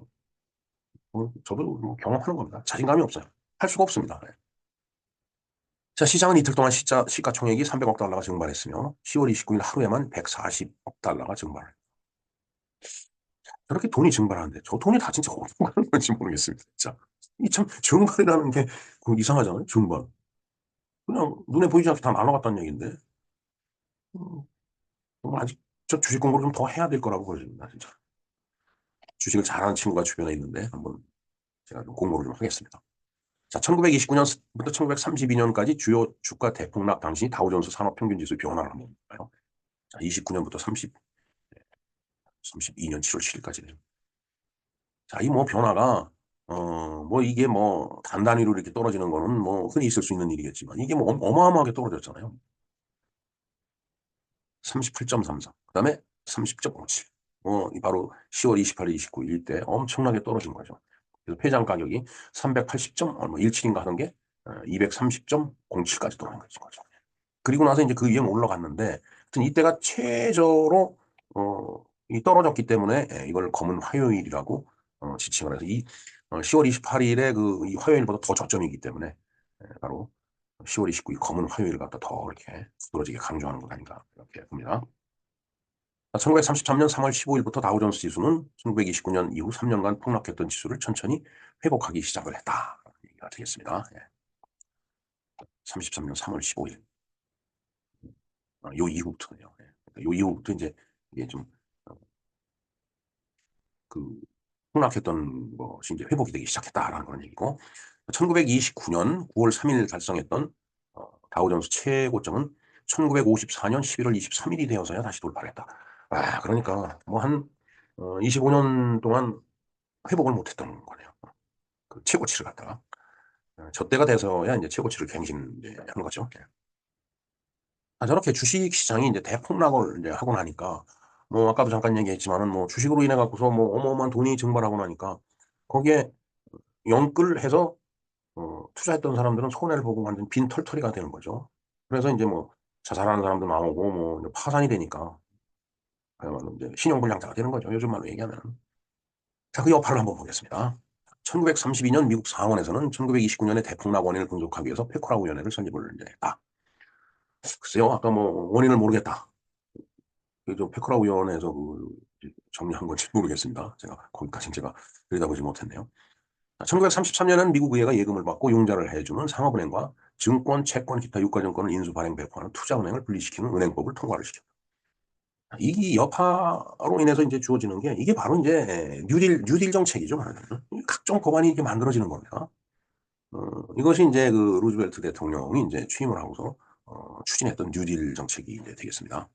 저도 뭐 경험하는 겁니다. 자신감이 없어요. 할 수가 없습니다. 네. 자, 시장은 이틀 동안 시가총액이 300억 달러가 증발했으며 10월 29일 하루에만 140억 달러가 증발. 저렇게 돈이 증발하는데 저 돈이 다 진짜 어디서 가는 건지 모르겠습니다. 진짜. 이 참 증발이라는 게 이상하잖아요. 증발. 그냥 눈에 보이지 않게 다 날아갔다는 얘기인데 음, 아직 저 주식 공부를 좀 더 해야 될 거라고 보여집니다. 진짜. 주식을 잘하는 친구가 주변에 있는데 한번 제가 좀 공모를 좀 하겠습니다. 자, 1929년부터 1932년까지 주요 주가 대폭락 당시 다우존스 산업평균지수 변화를 한번 볼까요? 자, 29년부터 32년 7월 7일까지네요. 자, 이 뭐 변화가 뭐 이게 뭐 단단위로 이렇게 떨어지는 거는 뭐 흔히 있을 수 있는 일이겠지만 이게 뭐 어마어마하게 떨어졌잖아요. 38.34. 그다음에 30.57. 이 바로 10월 28일, 29일 이때 엄청나게 떨어진 거죠. 그래서 폐장 가격이 380.17인가 하던 게 230.07까지 떨어진 거죠. 그리고 나서 이제 그 위에 올라갔는데, 하여튼 이때가 최저로 이 떨어졌기 때문에 이걸 검은 화요일이라고 지칭을 해서 10월 28일에 그 이 화요일보다 더 저점이기 때문에 바로 10월 29일 검은 화요일을 갖다 더 이렇게 두드러지게 강조하는 것 아닌가 이렇게 봅니다. 1933년 3월 15일부터 다우존스 지수는 1929년 이후 3년간 폭락했던 지수를 천천히 회복하기 시작을 했다. 얘기가 되겠습니다. 33년 3월 15일. 요 이후부터네요. 요 이후부터 이제 이게 좀 그 폭락했던 것이 이제 회복이 되기 시작했다라는 그런 얘기고 1929년 9월 3일 달성했던 다우존스 최고점은 1954년 11월 23일이 되어서야 다시 돌파를 했다. 그러니까 뭐 한 25년 동안 회복을 못했던 거네요. 그 최고치를 갖다가 저 때가 돼서야 이제 최고치를 갱신한 거죠. 저렇게 주식 시장이 이제 대폭락을 이제 하고 나니까 뭐 아까도 잠깐 얘기했지만은 뭐 주식으로 인해 갖고서 뭐 어마어마한 돈이 증발하고 나니까 거기에 연끌해서 투자했던 사람들은 손해를 보고 완전 빈털터리가 되는 거죠. 그래서 이제 뭐 자살하는 사람도 나오고 뭐 이제 파산이 되니까 그야말로 이제 신용불량자가 되는 거죠. 요즘 말로 얘기하면. 자, 그 여파를 한번 보겠습니다. 1932년 미국 상원에서는 1929년의 대폭락 원인을 분석하기 위해서 페코라 위원회를 설립을 이제 했다. 글쎄요, 아까 뭐 원인을 모르겠다. 좀 페코라 위원회에서 그 정리한 건지 모르겠습니다. 거기까지는 들여다보지 못했네요. 1933년은 미국 의회가 예금을 받고 융자를 해주는 상업은행과 증권, 채권, 기타 유가증권을 인수, 발행, 배포하는 투자은행을 분리시키는 은행법을 통과를 시켰다. 이 여파로 인해서 이제 주어지는 게 이게 바로 이제 뉴딜 정책이죠. 말하자면. 각종 법안이 이렇게 만들어지는 겁니다. 이것이 이제 그 루즈벨트 대통령이 이제 취임을 하고서 추진했던 뉴딜 정책이 이제 되겠습니다.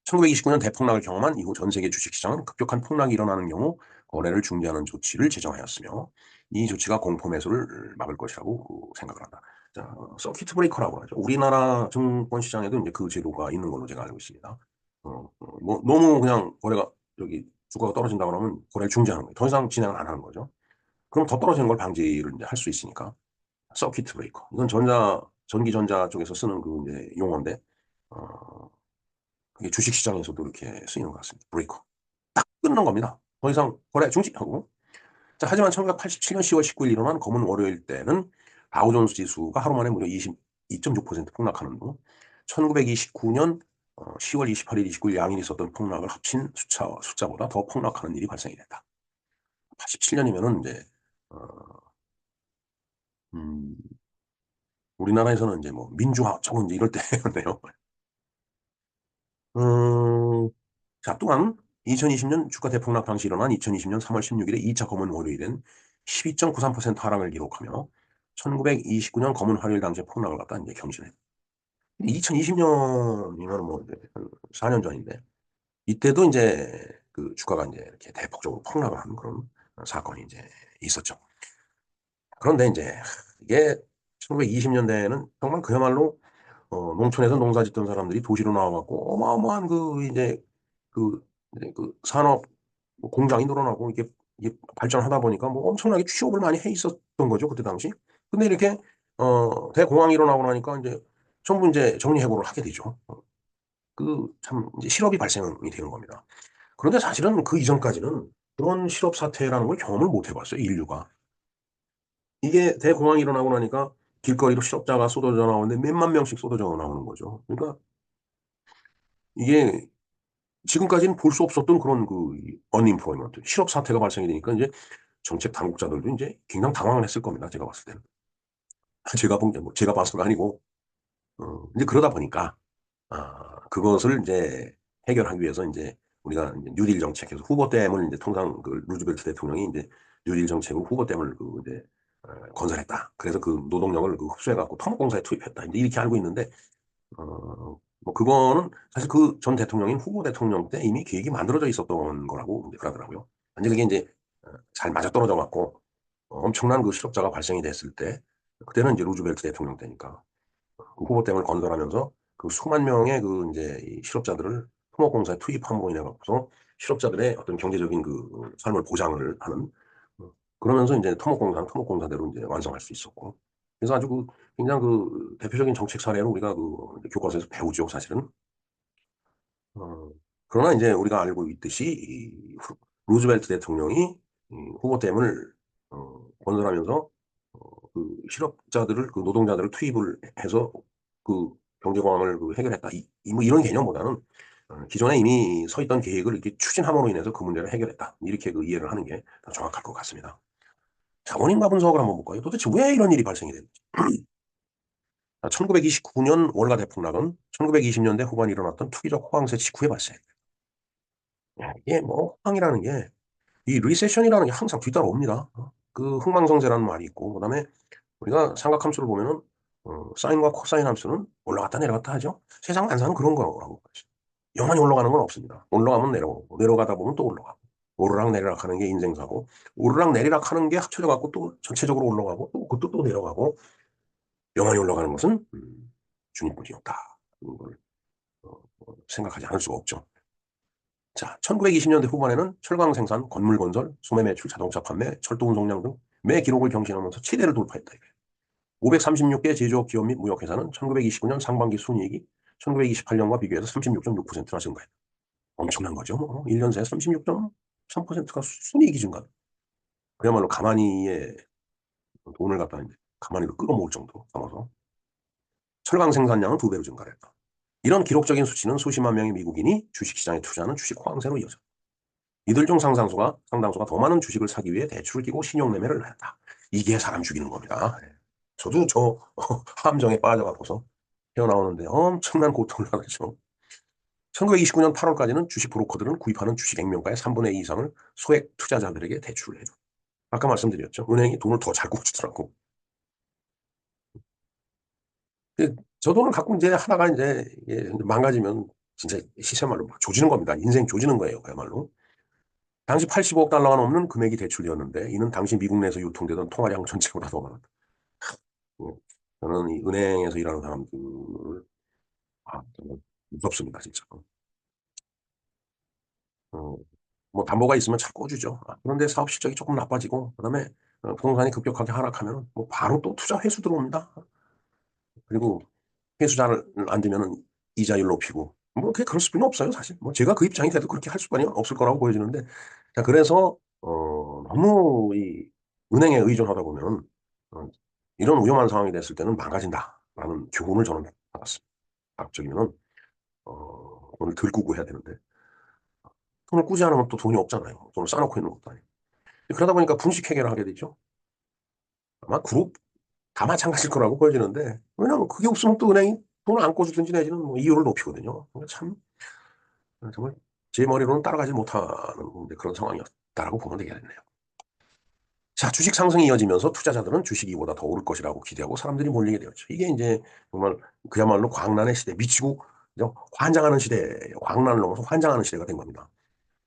1929년 대폭락을 경험한 이후 전 세계 주식시장은 급격한 폭락이 일어나는 경우 거래를 중지하는 조치를 제정하였으며 이 조치가 공포 매수를 막을 것이라고 생각을 한다. 자, 서킷 브레이커라고 하죠. 우리나라 증권 시장에도 이제 그 제도가 있는 걸로 제가 알고 있습니다. 뭐 너무 그냥 거래가 여기 주가가 떨어진다 그러면 거래를 중지하는 거예요. 더 이상 진행을 안 하는 거죠. 그럼 더 떨어지는 걸 방지를 이제 할 수 있으니까 서킷 브레이커. 이건 전기전자 쪽에서 쓰는 그 이제 용어인데 그게 주식 시장에서도 이렇게 쓰이는 것 같습니다. 브레이커. 딱 끊는 겁니다. 더 이상 거래 중지하고. 자, 하지만 1987년 10월 19일 일어난 검은 월요일 때는 다우존스 지수가 하루 만에 무려 22.6% 폭락하는 등 1929년 10월 28일, 29일 양일이 있었던 폭락을 합친 숫자보다 더 폭락하는 일이 발생이 됐다. 87년이면은 이제 어, 음, 우리나라에서는 이제 뭐 민주화 조금 이제 이럴 때였네요. 음, 자, 또한 2020년 주가 대폭락 당시 일어난 2020년 3월 16일에 2차 검은 월요일엔 12.93% 하락을 기록하며 1929년 검은 화요일 당시의 폭락을 갖다 이제 경신했다. 2020년이면 뭐 이제 한 4년 전인데 이때도 이제 그 주가가 이제 이렇게 대폭적으로 폭락을 하는 그런 사건이 이제 있었죠. 그런데 이제 이게 1920년대에는 정말 그야말로 농촌에서 농사 짓던 사람들이 도시로 나와갖고 어마어마한 그, 이제 그 산업 뭐 공장이 늘어나고 이게 발전하다 보니까 뭐 엄청나게 취업을 많이 해 있었던 거죠. 그때 당시. 근데 이렇게, 대공황이 일어나고 나니까 이제 전부 이제 정리해고를 하게 되죠. 참 이제 실업이 발생이 되는 겁니다. 그런데 사실은 그 이전까지는 그런 실업 사태라는 걸 경험을 못 해봤어요. 인류가. 이게 대공황이 일어나고 나니까 길거리로 실업자가 쏟아져 나오는데 몇만 명씩 쏟아져 나오는 거죠. 그러니까 이게 지금까지는 볼 수 없었던 그런 그 언임플로이먼트, 실업 사태가 발생이 되니까 이제 정책 당국자들도 이제 굉장히 당황을 했을 겁니다. 제가 봤을 때는. 제가 봐서가 아니고, 이제 그러다 보니까, 그것을 이제 해결하기 위해서 이제 우리가 이제 뉴딜 정책에서 후보댐을 이제 통상 그 루즈벨트 대통령이 이제 뉴딜 정책으로 후보댐을 그 이제 건설했다. 그래서 그 노동력을 그 흡수해갖고 토목공사에 투입했다. 이제 이렇게 알고 있는데 뭐 그거는 사실 그 전 대통령인 후보 대통령 때 이미 계획이 만들어져 있었던 거라고 이제 그러더라고요. 근데 그게 이제 잘 맞아떨어져 갖고 엄청난 그 실업자가 발생이 됐을 때 그때는 이제 루즈벨트 대통령 때니까 그 후보댐을 건설하면서 그 수만 명의 그 이제 이 실업자들을 토목공사에 투입함으로 인해 갖고서 실업자들의 어떤 경제적인 그 삶을 보장을 하는 그러면서 이제 토목공사는 토목공사대로 이제 완성할 수 있었고 그래서 아주 그 굉장히 그 대표적인 정책 사례를 우리가 그 교과서에서 배우죠 사실은. 어, 그러나 이제 우리가 알고 있듯이 이 루즈벨트 대통령이 이 후보댐을 건설하면서 그 실업자들을 그 노동자들을 투입을 해서 그 경제광을 그 해결했다. 뭐 이런 개념보다는 기존에 이미 서 있던 계획을 이렇게 추진함으로 인해서 그 문제를 해결했다. 이렇게 그 이해를 하는 게 더 정확할 것 같습니다. 자, 원인과 분석을 한번 볼까요? 도대체 왜 이런 일이 발생이 됐는지. 1929년 월가 대폭락은 1920년대 후반에 일어났던 투기적 호황세 직후에 발생. 이게 뭐 호황이라는 게 이 리세션이라는 게 항상 뒤따라옵니다. 그 흥망성쇠라는 말이 있고 그다음에 우리가 삼각함수를 보면은 사인과 코사인 함수는 올라갔다 내려갔다 하죠. 세상 만사는 그런 거라고. 영원히 올라가는 건 없습니다. 올라가면 내려오고 내려가다 보면 또 올라가고 오르락 내리락 하는 게 인생사고 오르락 내리락 하는 게 합쳐져 갖고 또 전체적으로 올라가고 또 그것도 또 내려가고 영원히 올라가는 것은 주님뿐이 없다. 이걸 생각하지 않을 수가 없죠. 자, 1920년대 후반에는 철강 생산, 건물 건설, 소매 매출, 자동차 판매, 철도 운송량 등 매 기록을 경신하면서 최대를 돌파했다. 536개 제조업 기업 및 무역회사는 1929년 상반기 순이익이 1928년과 비교해서 36.6%나 증가했다. 엄청난 거죠. 뭐. 1년 새에 36.3%가 순이익이 증가. 그야말로 가만히에 돈을 갖다 이제 가만히로 끌어모을 정도로 담아서 철강 생산량은 2배로 증가했다. 이런 기록적인 수치는 수십만 명의 미국인이 주식시장에 투자하는 주식 호황세로 이어졌다. 이들 중 상당수가 더 많은 주식을 사기 위해 대출을 끼고 신용매매를 했다. 이게 사람 죽이는 겁니다. 저도 저 함정에 빠져갖고서 헤어나오는데 엄청난 고통을 당했죠. 1929년 8월까지는 주식 브로커들은 구입하는 주식 액면가의 3분의 2 이상을 소액 투자자들에게 대출을 해줘. 아까 말씀드렸죠. 은행이 돈을 더 잘 꿔주더라고. 저 돈을 갖고 이제 하다가 이제 망가지면 진짜 시세말로 막 조지는 겁니다. 인생 조지는 거예요. 그야말로. 당시 85억 달러가 넘는 금액이 대출이었는데 이는 당시 미국 내에서 유통되던 통화량 전체보다 더 많았다. 예. 저는 이 은행에서 일하는 사람들을 정말 무섭습니다, 진짜. 어, 뭐 담보가 있으면 잘 꿔주죠. 그런데 사업 실적이 조금 나빠지고 그다음에 부동산이 급격하게 하락하면 뭐 바로 또 투자 회수 들어옵니다. 그리고 회수 잘 안 되면은 이자율 높이고 뭐 그게 그럴 수는 없어요, 사실. 뭐 제가 그 입장이 돼도 그렇게 할 수만이 없을 거라고 보여지는데 자 그래서 너무 이 은행에 의존하다 보면 어, 이런 위험한 상황이 됐을 때는 망가진다라는 교훈을 저는 받았습니다. 앞쪽이면은 돈을 들고 해야 되는데 돈을 꾸지 않으면 또 돈이 없잖아요. 돈을 쌓아놓고 있는 것도 아니고. 그러다 보니까 분식 회계를 하게 되죠. 아마 그룹 다 마찬가지일 거라고 보여지는데 왜냐하면 그게 없으면 또 은행이 돈을 안 꿔주든지 내지는 뭐 이율을 높이거든요. 그러니까 참 정말 제 머리로는 따라가지 못하는 그런 상황이었다라고 보면 되겠네요. 자, 주식 상승이 이어지면서 투자자들은 주식이 보다 더 오를 것이라고 기대하고 사람들이 몰리게 되었죠. 이게 이제 정말 그야말로 광란의 시대, 미치고 환장하는 시대, 광란을 넘어서 환장하는 시대가 된 겁니다.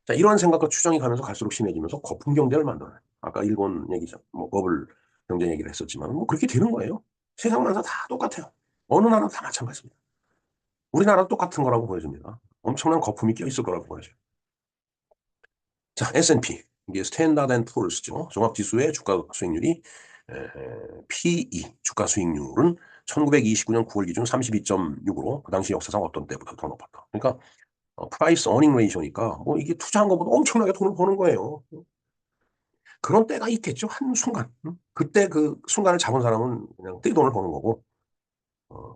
자, 이러한 생각과 추정이 가면서 갈수록 심해지면서 거품 경제를 만들어요. 아까 일본 얘기죠. 뭐 버블 경제 얘기를 했었지만 뭐 그렇게 되는 거예요. 세상 만사 다 똑같아요. 어느 나라 다 마찬가지입니다. 우리나라도 똑같은 거라고 보여집니다. 엄청난 거품이 껴있을 거라고 보여져요. 자, S&P. 이게 스탠다드 앤 푸어스죠. 종합지수의 주가 수익률이 PE, 주가 수익률은 1929년 9월 기준 32.6으로 그 당시 역사상 어떤 때보다 더 높았다. 그러니까 프라이스 어닝 레이쇼니까 뭐 이게 투자한 것보다 엄청나게 돈을 버는 거예요. 그런 때가 있겠죠. 한순간. 그때 그 순간을 잡은 사람은 그냥 떼돈을 버는 거고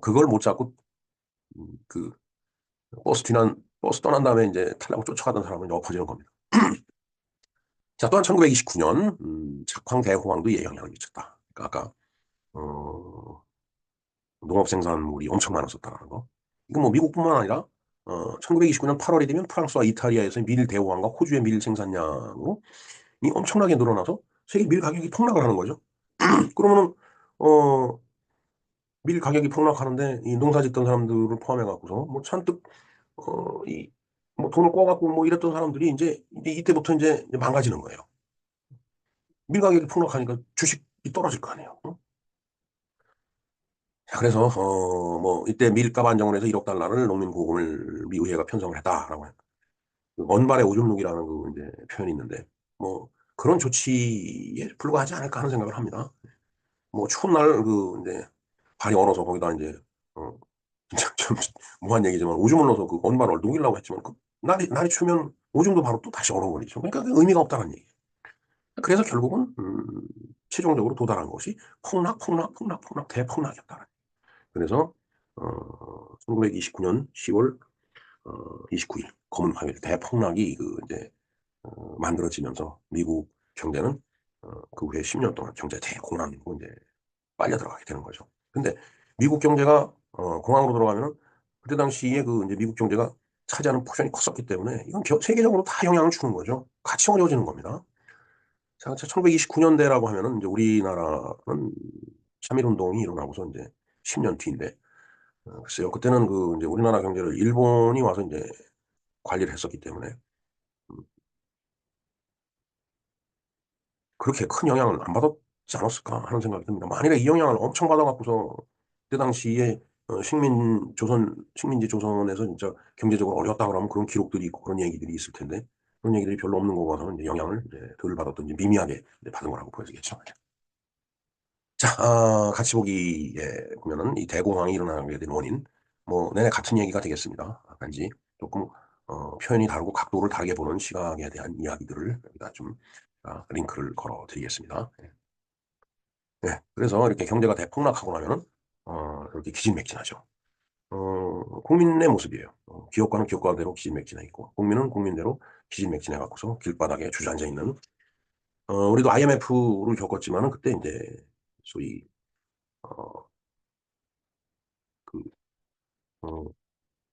그걸 못 잡고 그 버스 떠난 다음에 이제 타려고 쫓아가던 사람은 엎어지는 겁니다. 자, 또한 1929년 작황 대호황도 영향을 미쳤다. 그러니까 아까 농업 생산물이 엄청 많았었다는 거. 이건 뭐 미국뿐만 아니라 1929년 8월이 되면 프랑스와 이탈리아에서 밀 대호황과 호주의 밀 생산량이 엄청나게 늘어나서 세계 밀 가격이 폭락을 하는 거죠. 그러면은 어, 밀 가격이 폭락하는데 이 농사 짓던 사람들을 포함해 갖고서 뭐 잔뜩 이 뭐 돈을 꿔갖고 뭐 이랬던 사람들이 이제 이때부터 이제 망가지는 거예요. 밀 가격이 폭락하니까 주식이 떨어질 거 아니에요. 응? 자, 그래서 뭐 이때 밀값 안정을 해서 1억 달러를 농민 보금을 미 의회가 편성을 했다라고 해요. 그 원발의 오줌 누기라는 그 이제 표현이 있는데 뭐 그런 조치에 불과하지 않을까 하는 생각을 합니다. 뭐 추운 날 그 이제 발이 얼어서 거기다 이제 어 진짜 좀 무한 얘기지만 오줌을 넣어서 그 원반을 녹이려고 했지만 그 날이 추면 오줌도 바로 또 다시 얼어버리죠. 그러니까 그 의미가 없다는 얘기예요. 그래서 결국은 최종적으로 도달한 것이 폭락 대폭락이었다. 그래서 1929년 10월 29일 검은 화요일 대폭락이 그 이제 만들어지면서 미국 경제는 그 후에 10년 동안 경제 대공황으로 이제 빨려 들어가게 되는 거죠. 근데 미국 경제가 공황으로 들어가면은 그때 당시에 그 이제 미국 경제가 차지하는 포션이 컸었기 때문에 이건 세계적으로 다 영향을 주는 거죠. 같이 어려워지는 겁니다. 자, 1929년대라고 하면은 이제 우리나라는 3.1운동이 일어나고서 이제 10년 뒤인데, 글쎄요. 그때는 그 이제 우리나라 경제를 일본이 와서 이제 관리를 했었기 때문에, 음, 그렇게 큰 영향을 안 받았지 않았을까 하는 생각이 듭니다. 만일에 이 영향을 엄청 받아갖고서 그때 당시에 식민지 조선에서 진짜 경제적으로 어려웠다 그러면 그런 기록들이 있고 그런 얘기들이 있을 텐데, 그런 얘기들이 별로 없는 거 봐서 이제 영향을 이제 덜 받았던지 미미하게 이제 받은 거라고 보여지겠죠. 자, 같이 보기에 보면은 이 대공황이 일어나게 된 원인, 뭐, 내내 같은 얘기가 되겠습니다. 단지 조금, 표현이 다르고 각도를 다르게 보는 시각에 대한 이야기들을 여기다 좀, 링크를 걸어 드리겠습니다. 예. 네, 그래서 이렇게 경제가 대폭락하고 나면은, 이렇게 기진맥진하죠. 국민의 모습이에요. 기업가는 기업가대로 기진맥진해 있고, 국민은 국민대로 기진맥진해 갖고서 길바닥에 주저앉아 있는, 우리도 IMF를 겪었지만은 그때 이제, 소위, 어, 그, 어,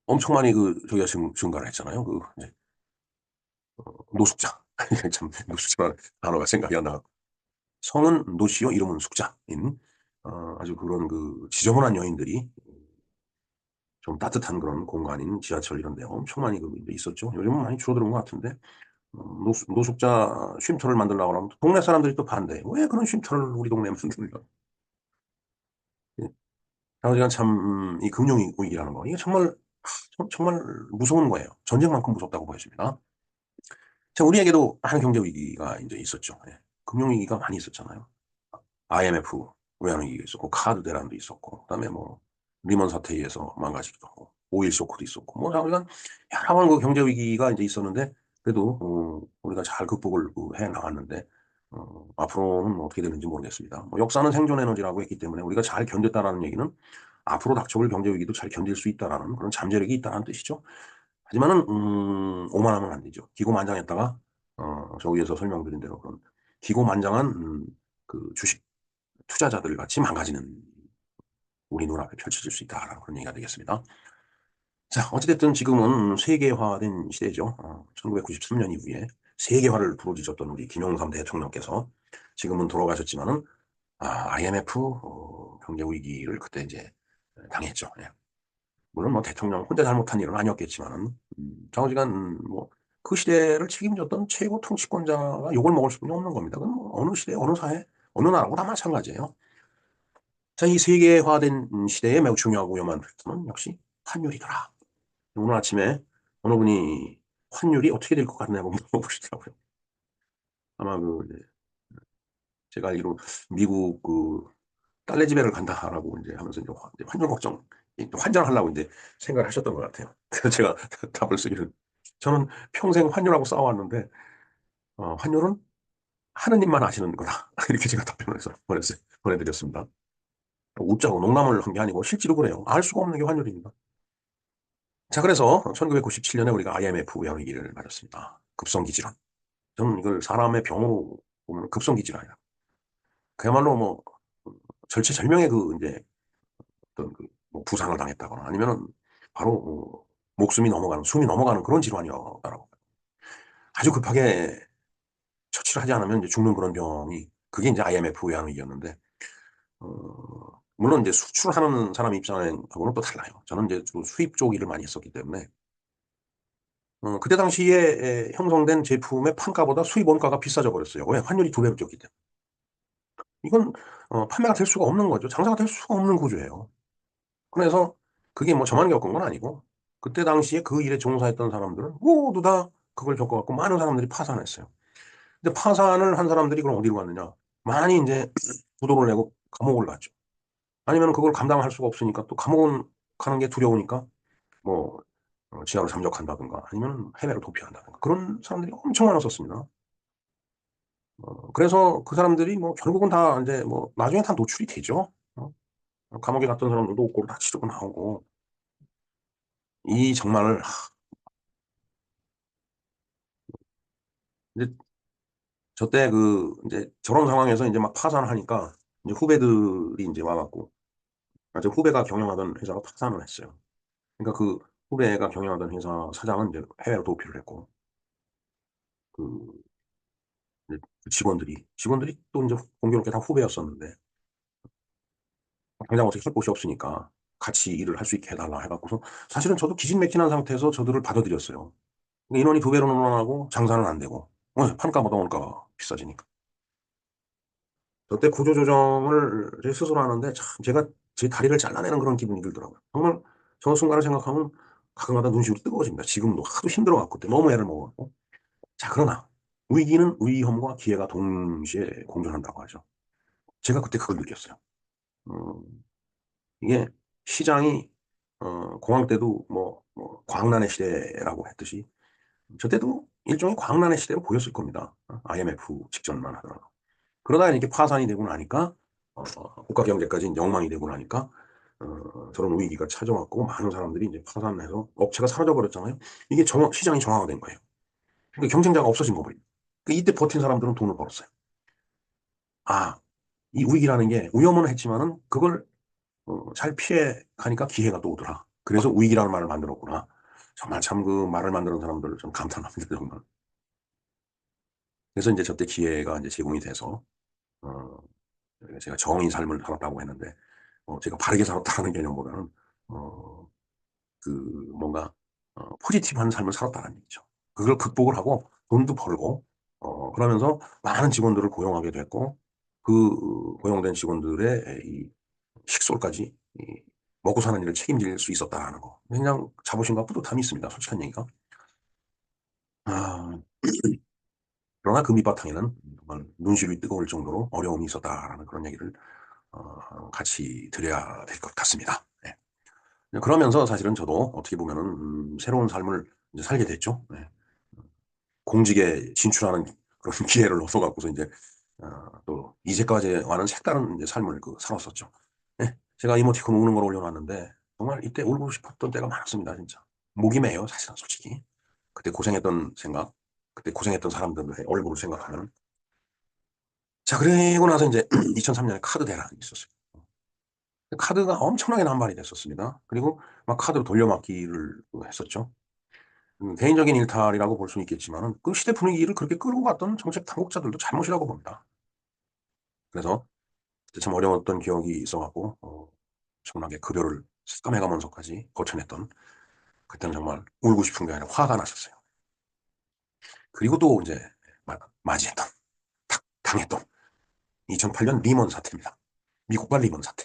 엄청 많이 저기가 증가를 했잖아요. 이제, 노숙자. 참, 노숙자라는 단어가 생각이 안 나. 성은 노시요, 이름은 숙자인, 아주 그런 지저분한 여인들이 좀 따뜻한 그런 공간인 지하철 이런 데 엄청 많이 이제 있었죠. 요즘은 많이 줄어드는 것 같은데, 노숙자 쉼터를 만들려고 하면 동네 사람들이 또 반대. 왜 그런 쉼터를 우리 동네에 만들려? 예. 장시간 참, 이 금융위기라는 거, 이게 정말 무서운 거예요. 전쟁만큼 무섭다고 보여집니다. 자, 우리에게도 한 경제 위기가 이제 있었죠. 예. 금융 위기가 많이 있었잖아요. IMF 외환 위기가 있었고 카드 대란도 있었고 그다음에 뭐 리먼 사태에 의해서 망가지기도 하고 오일 쇼크도 있었고 뭐 하여간 여러 번 그 경제 위기가 이제 있었는데 그래도 우리가 잘 극복을 해 나갔는데 앞으로는 뭐 어떻게 되는지 모르겠습니다. 뭐 역사는 생존 에너지라고 했기 때문에 우리가 잘 견뎠다라는 얘기는 앞으로 닥쳐올 경제 위기도 잘 견딜 수 있다라는 그런 잠재력이 있다는 뜻이죠. 하지만은 오만하면 안 되죠. 기고만장했다가 저 위에서 설명드린 대로 그런 기고만장한 주식 투자자들 같이 망가지는 우리 눈앞에 펼쳐질 수 있다라는 그런 얘기가 되겠습니다. 자, 어찌됐든 지금은 세계화된 시대죠. 1993년 이후에 세계화를 부르짖었던 우리 김영삼 대통령께서 지금은 돌아가셨지만은 IMF 경제 위기를 그때 이제 당했죠. 예. 물론 뭐 대통령 혼자 잘못한 일은 아니었겠지만은 장기간 뭐그 시대를 책임졌던 최고 통치권자가 욕을 먹을 수는 없는 겁니다. 그건 뭐 어느 시대, 어느 사회, 어느 나라고 다 마찬가지예요. 자, 이 세계화된 시대에 매우 중요하고 위험한 팩터는 역시 환율이더라. 오늘 아침에 어느 분이 환율이 어떻게 될 것 같냐고 물어보시더라고요. 아마 제가 알기로 미국 딸내 집에를 간다라고 이제 하면서 이제 환율 걱정, 환전하려고 이제 생각을 하셨던 것 같아요. 그래서 제가 답을 쓰기를 저는 평생 환율하고 싸워왔는데 환율은 하느님만 아시는 거다. 이렇게 제가 답변을 해서 보내드렸습니다. 웃자고 농담을 한 게 아니고 실제로 그래요. 알 수가 없는 게 환율입니다. 자, 그래서 1997년에 우리가 IMF 위기를 맞았습니다. 급성기질환. 저는 이걸 사람의 병으로 보면 급성기질환이라. 그야말로 뭐 절체절명의 이제 어떤 뭐 부상을 당했다거나 아니면은 바로 목숨이 넘어가는, 숨이 넘어가는 그런 질환이었다라고. 아주 급하게 처치를 하지 않으면 이제 죽는 그런 병이, 그게 이제 IMF 의학이었는데, 물론 이제 수출하는 사람 입장하고는 또 달라요. 저는 이제 주 수입 쪽 일을 많이 했었기 때문에, 그때 당시에 형성된 제품의 판가보다 수입 원가가 비싸져 버렸어요. 왜? 환율이 두 배로 뛰었기 때문에. 이건 판매가 될 수가 없는 거죠. 장사가 될 수가 없는 구조예요. 그래서 그게 뭐 저만 겪은 건 아니고, 그때 당시에 그 일에 종사했던 사람들은 모두 다 그걸 겪어갖고 많은 사람들이 파산했어요. 근데 파산을 한 사람들이 그럼 어디로 갔느냐? 많이 이제 부도를 내고 감옥을 갔죠. 아니면 그걸 감당할 수가 없으니까 또 감옥은 가는 게 두려우니까 뭐 지하로 잠적한다든가 아니면 해외로 도피한다든가 그런 사람들이 엄청 많았었습니다. 그래서 그 사람들이 뭐 결국은 다 이제 뭐 나중에 다 노출이 되죠. 감옥에 갔던 사람들도 옥고로 다 치르고 나오고 이 정말 이제 저때 그 이제 저런 상황에서 이제 막 파산을 하니까 이제 후배들이 이제 와갖고 제 후배가 경영하던 회사가 파산을 했어요. 그러니까 그 후배가 경영하던 회사 사장은 이제 해외로 도피를 했고 그 이제 그 직원들이 또 이제 공교롭게 다 후배였었는데 당장 어떻게 할 곳이 없으니까 같이 일을 할 수 있게 해달라 해갖고서 사실은 저도 기진맥진한 상태에서 저들을 받아들였어요. 그러니까 인원이 두 배로 늘어나고 장사는 안 되고 판가보다 원가가 비싸지니까. 저때 구조조정을 제 스스로 하는데 참 제가 제 다리를 잘라내는 그런 기분이 들더라고요. 정말 저 순간을 생각하면 가끔가다 눈시울이 뜨거워집니다. 지금도 하도 힘들어갖고 너무 애를 먹어갖고. 자, 그러나 위기는 위험과 기회가 동시에 공존한다고 하죠. 제가 그때 그걸 느꼈어요. 음, 이게 시장이 공황 때도 뭐 광란의 시대라고 했듯이 저 때도 일종의 광란의 시대로 보였을 겁니다. IMF 직전만 하더라도. 그러다 이렇게 파산이 되고 나니까 국가 경제까지 이제 엉망이 되고 나니까 저런 위기가 찾아왔고 많은 사람들이 이제 파산해서 업체가 사라져 버렸잖아요. 이게 시장이 정화가 된 거예요. 그러니까 경쟁자가 없어진 거예요. 이때 버틴 사람들은 돈을 벌었어요. 아, 이 위기라는 게 위험은 했지만은 그걸 잘 피해 가니까 기회가 또 오더라. 그래서 위기라는 말을 만들었구나. 정말 참 그 말을 만드는 사람들 좀 감탄합니다, 정말. 그래서 이제 저때 기회가 이제 제공이 돼서, 어, 제가 정의 삶을 살았다고 했는데, 제가 바르게 살았다는 개념보다는, 어, 그, 뭔가, 포지티브한 삶을 살았다는 얘기죠. 그걸 극복을 하고, 돈도 벌고, 그러면서 많은 직원들을 고용하게 됐고, 그 고용된 직원들의 이 식솔까지 먹고 사는 일을 책임질 수 있었다는 거. 그냥 자부심과 뿌듯함이 있습니다. 솔직한 얘기가. 아, 그러나 그 밑바탕에는 정말 눈시울이 뜨거울 정도로 어려움이 있었다라는 그런 얘기를 같이 드려야 될 것 같습니다. 네. 그러면서 사실은 저도 어떻게 보면은 새로운 삶을 이제 살게 됐죠. 네. 공직에 진출하는 그런 기회를 얻어갖고서 이제 또 이제까지와는 색다른 이제 삶을 살았었죠. 네. 제가 이모티콘 우는 걸 올려놨는데 정말 이때 울고 싶었던 때가 많았습니다, 진짜. 목이 메요, 사실은 솔직히. 그때 고생했던 생각, 그때 고생했던 사람들의 얼굴을 생각하면. 자, 그리고 나서 이제 2003년에 카드 대란이 있었어요. 카드가 엄청나게 난발이 됐었습니다. 그리고 막 카드로 돌려막기를 했었죠. 개인적인 일탈이라고 볼 수는 있겠지만은 그 시대 분위기를 그렇게 끌고 갔던 정책 당국자들도 잘못이라고 봅니다. 그래서 그때 참 어려웠던 기억이 있어갖고 엄청나게 급여를 습감해가면서까지 거쳐냈던 그때는 정말 울고 싶은 게 아니라 화가 났었어요. 그리고 또 이제 맞이했던 당했던 2008년 리먼 사태입니다. 미국발 리먼 사태.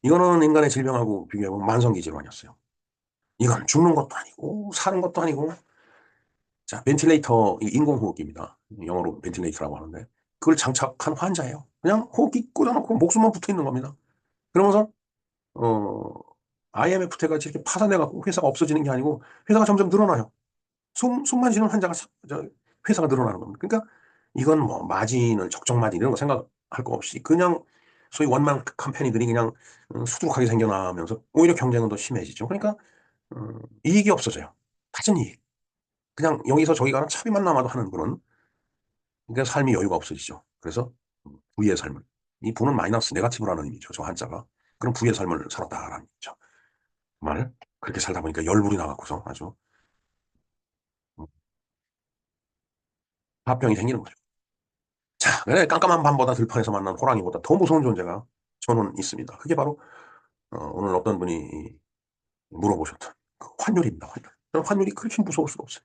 이거는 인간의 질병하고 비교해보면 만성기 질환이었어요. 이건 죽는 것도 아니고 사는 것도 아니고 자 벤틸레이터 인공호흡기입니다. 영어로 벤틸레이터라고 하는데 그걸 장착한 환자예요. 그냥 호흡기 꽂아놓고 목숨만 붙어 있는 겁니다. 그러면서 어, IMF 때같이 이렇게 파산해갖고 회사가 없어지는 게 아니고 회사가 점점 늘어나요. 숨만 쉬는 환자가 회사가 늘어나는 겁니다. 그러니까 이건 뭐 마진을 적정 마진 이런 거 생각할 거 없이 그냥 소위 원만 컴퍼니들이 그냥 수두룩하게 생겨나면서 오히려 경쟁은 더 심해지죠. 그러니까 이익이 없어져요. 가진 이익. 그냥 여기서 저기 가는 차비만 남아도 하는 그런 그러니까 삶이 여유가 없어지죠. 그래서 부의 삶을 이 부는 마이너스 네가티브라는 의미죠. 저 한자가 그런 부의 삶을 살았다라는 얘기죠. 정말 그렇게 살다 보니까 열불이 나갖고서 아주 음, 화병이 생기는 거죠. 자, 그래 깜깜한 밤보다 들판에서 만난 호랑이보다 더 무서운 존재가 저는 있습니다. 그게 바로 오늘 어떤 분이 물어보셨던 그 환율입니다. 환율. 저는 환율이 그렇게 무서울 수가 없어요.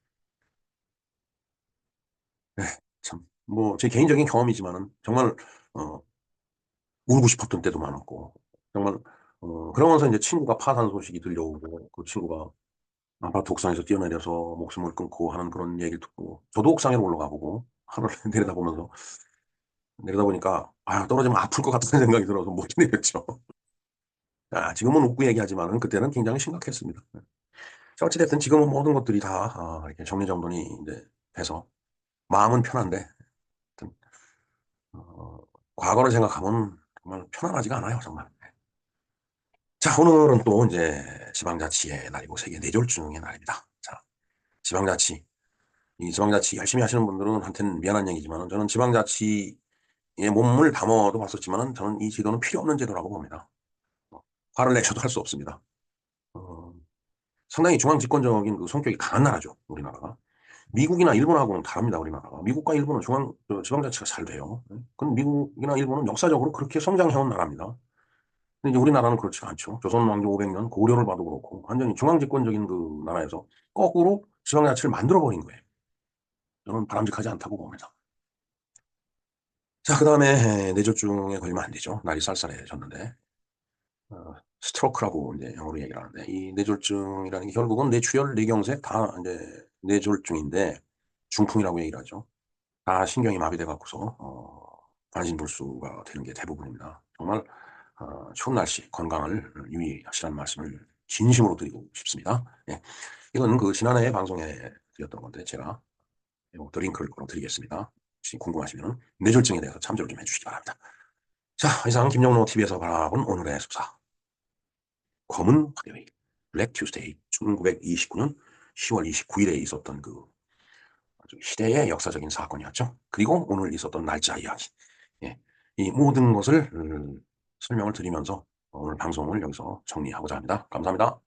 네, 참, 뭐, 제 개인적인 경험이지만은, 정말, 어, 울고 싶었던 때도 많았고, 정말, 그러면서 이제 친구가 파산 소식이 들려오고, 그 친구가 아파트 옥상에서 뛰어내려서 목숨을 끊고 하는 그런 얘기를 듣고, 저도 옥상에 올라가 보고, 하늘을 내려다보면서, 내려다보니까, 아, 떨어지면 아플 것 같다는 생각이 들어서 못 내렸죠. 아, 지금은 웃고 얘기하지만은, 그때는 굉장히 심각했습니다. 자, 어찌됐든 지금은 모든 것들이 다, 이렇게 정리정돈이 이제 돼서, 마음은 편한데, 하여튼, 어, 과거를 생각하면 정말 편안하지가 않아요, 정말. 자, 오늘은 또 이제 지방자치의 날이고 세계 뇌졸중의 날입니다. 자, 지방자치. 이 지방자치 열심히 하시는 분들은 한테는 미안한 얘기지만 저는 지방자치에 몸을 담아도 봤었지만 저는 이 제도는 필요 없는 제도라고 봅니다. 어, 화를 내셔도 할 수 없습니다. 어, 상당히 중앙집권적인 그 성격이 강한 나라죠, 우리나라가. 미국이나 일본하고는 다릅니다, 우리나라가. 미국과 일본은 지방자치가 잘 돼요. 그럼 미국이나 일본은 역사적으로 그렇게 성장해온 나라입니다. 근데 이제 우리나라는 그렇지 않죠. 조선 왕조 500년 고려를 봐도 그렇고 완전히 중앙집권적인 그 나라에서 거꾸로 지방자치를 만들어버린 거예요. 저는 바람직하지 않다고 봅니다. 자, 그 다음에 뇌졸중에 걸리면 안 되죠. 날이 쌀쌀해졌는데. 스트로크라고 이제 영어로 얘기를 하는데, 이 뇌졸중이라는 게 결국은 뇌출혈, 뇌경색 다 이제 뇌졸중인데, 중풍이라고 얘기를 하죠. 다 신경이 마비돼 갖고서, 반신불수가 되는 게 대부분입니다. 정말, 추운 날씨 건강을 유의하시라는 말씀을 진심으로 드리고 싶습니다. 예. 이건 그 지난해 방송에 드렸던 건데, 제가 또 링크를 걸어드리겠습니다. 혹시 궁금하시면 뇌졸중에 대해서 참조를 좀 해주시기 바랍니다. 자, 이상 김영로 TV에서 바라본 오늘의 수사. 검은 화요일, 블랙 튜스데이, 1929년 10월 29일에 있었던 그 아주 시대의 역사적인 사건이었죠. 그리고 오늘 있었던 날짜 이야기. 예, 이 모든 것을 설명을 드리면서 오늘 방송을 여기서 정리하고자 합니다. 감사합니다.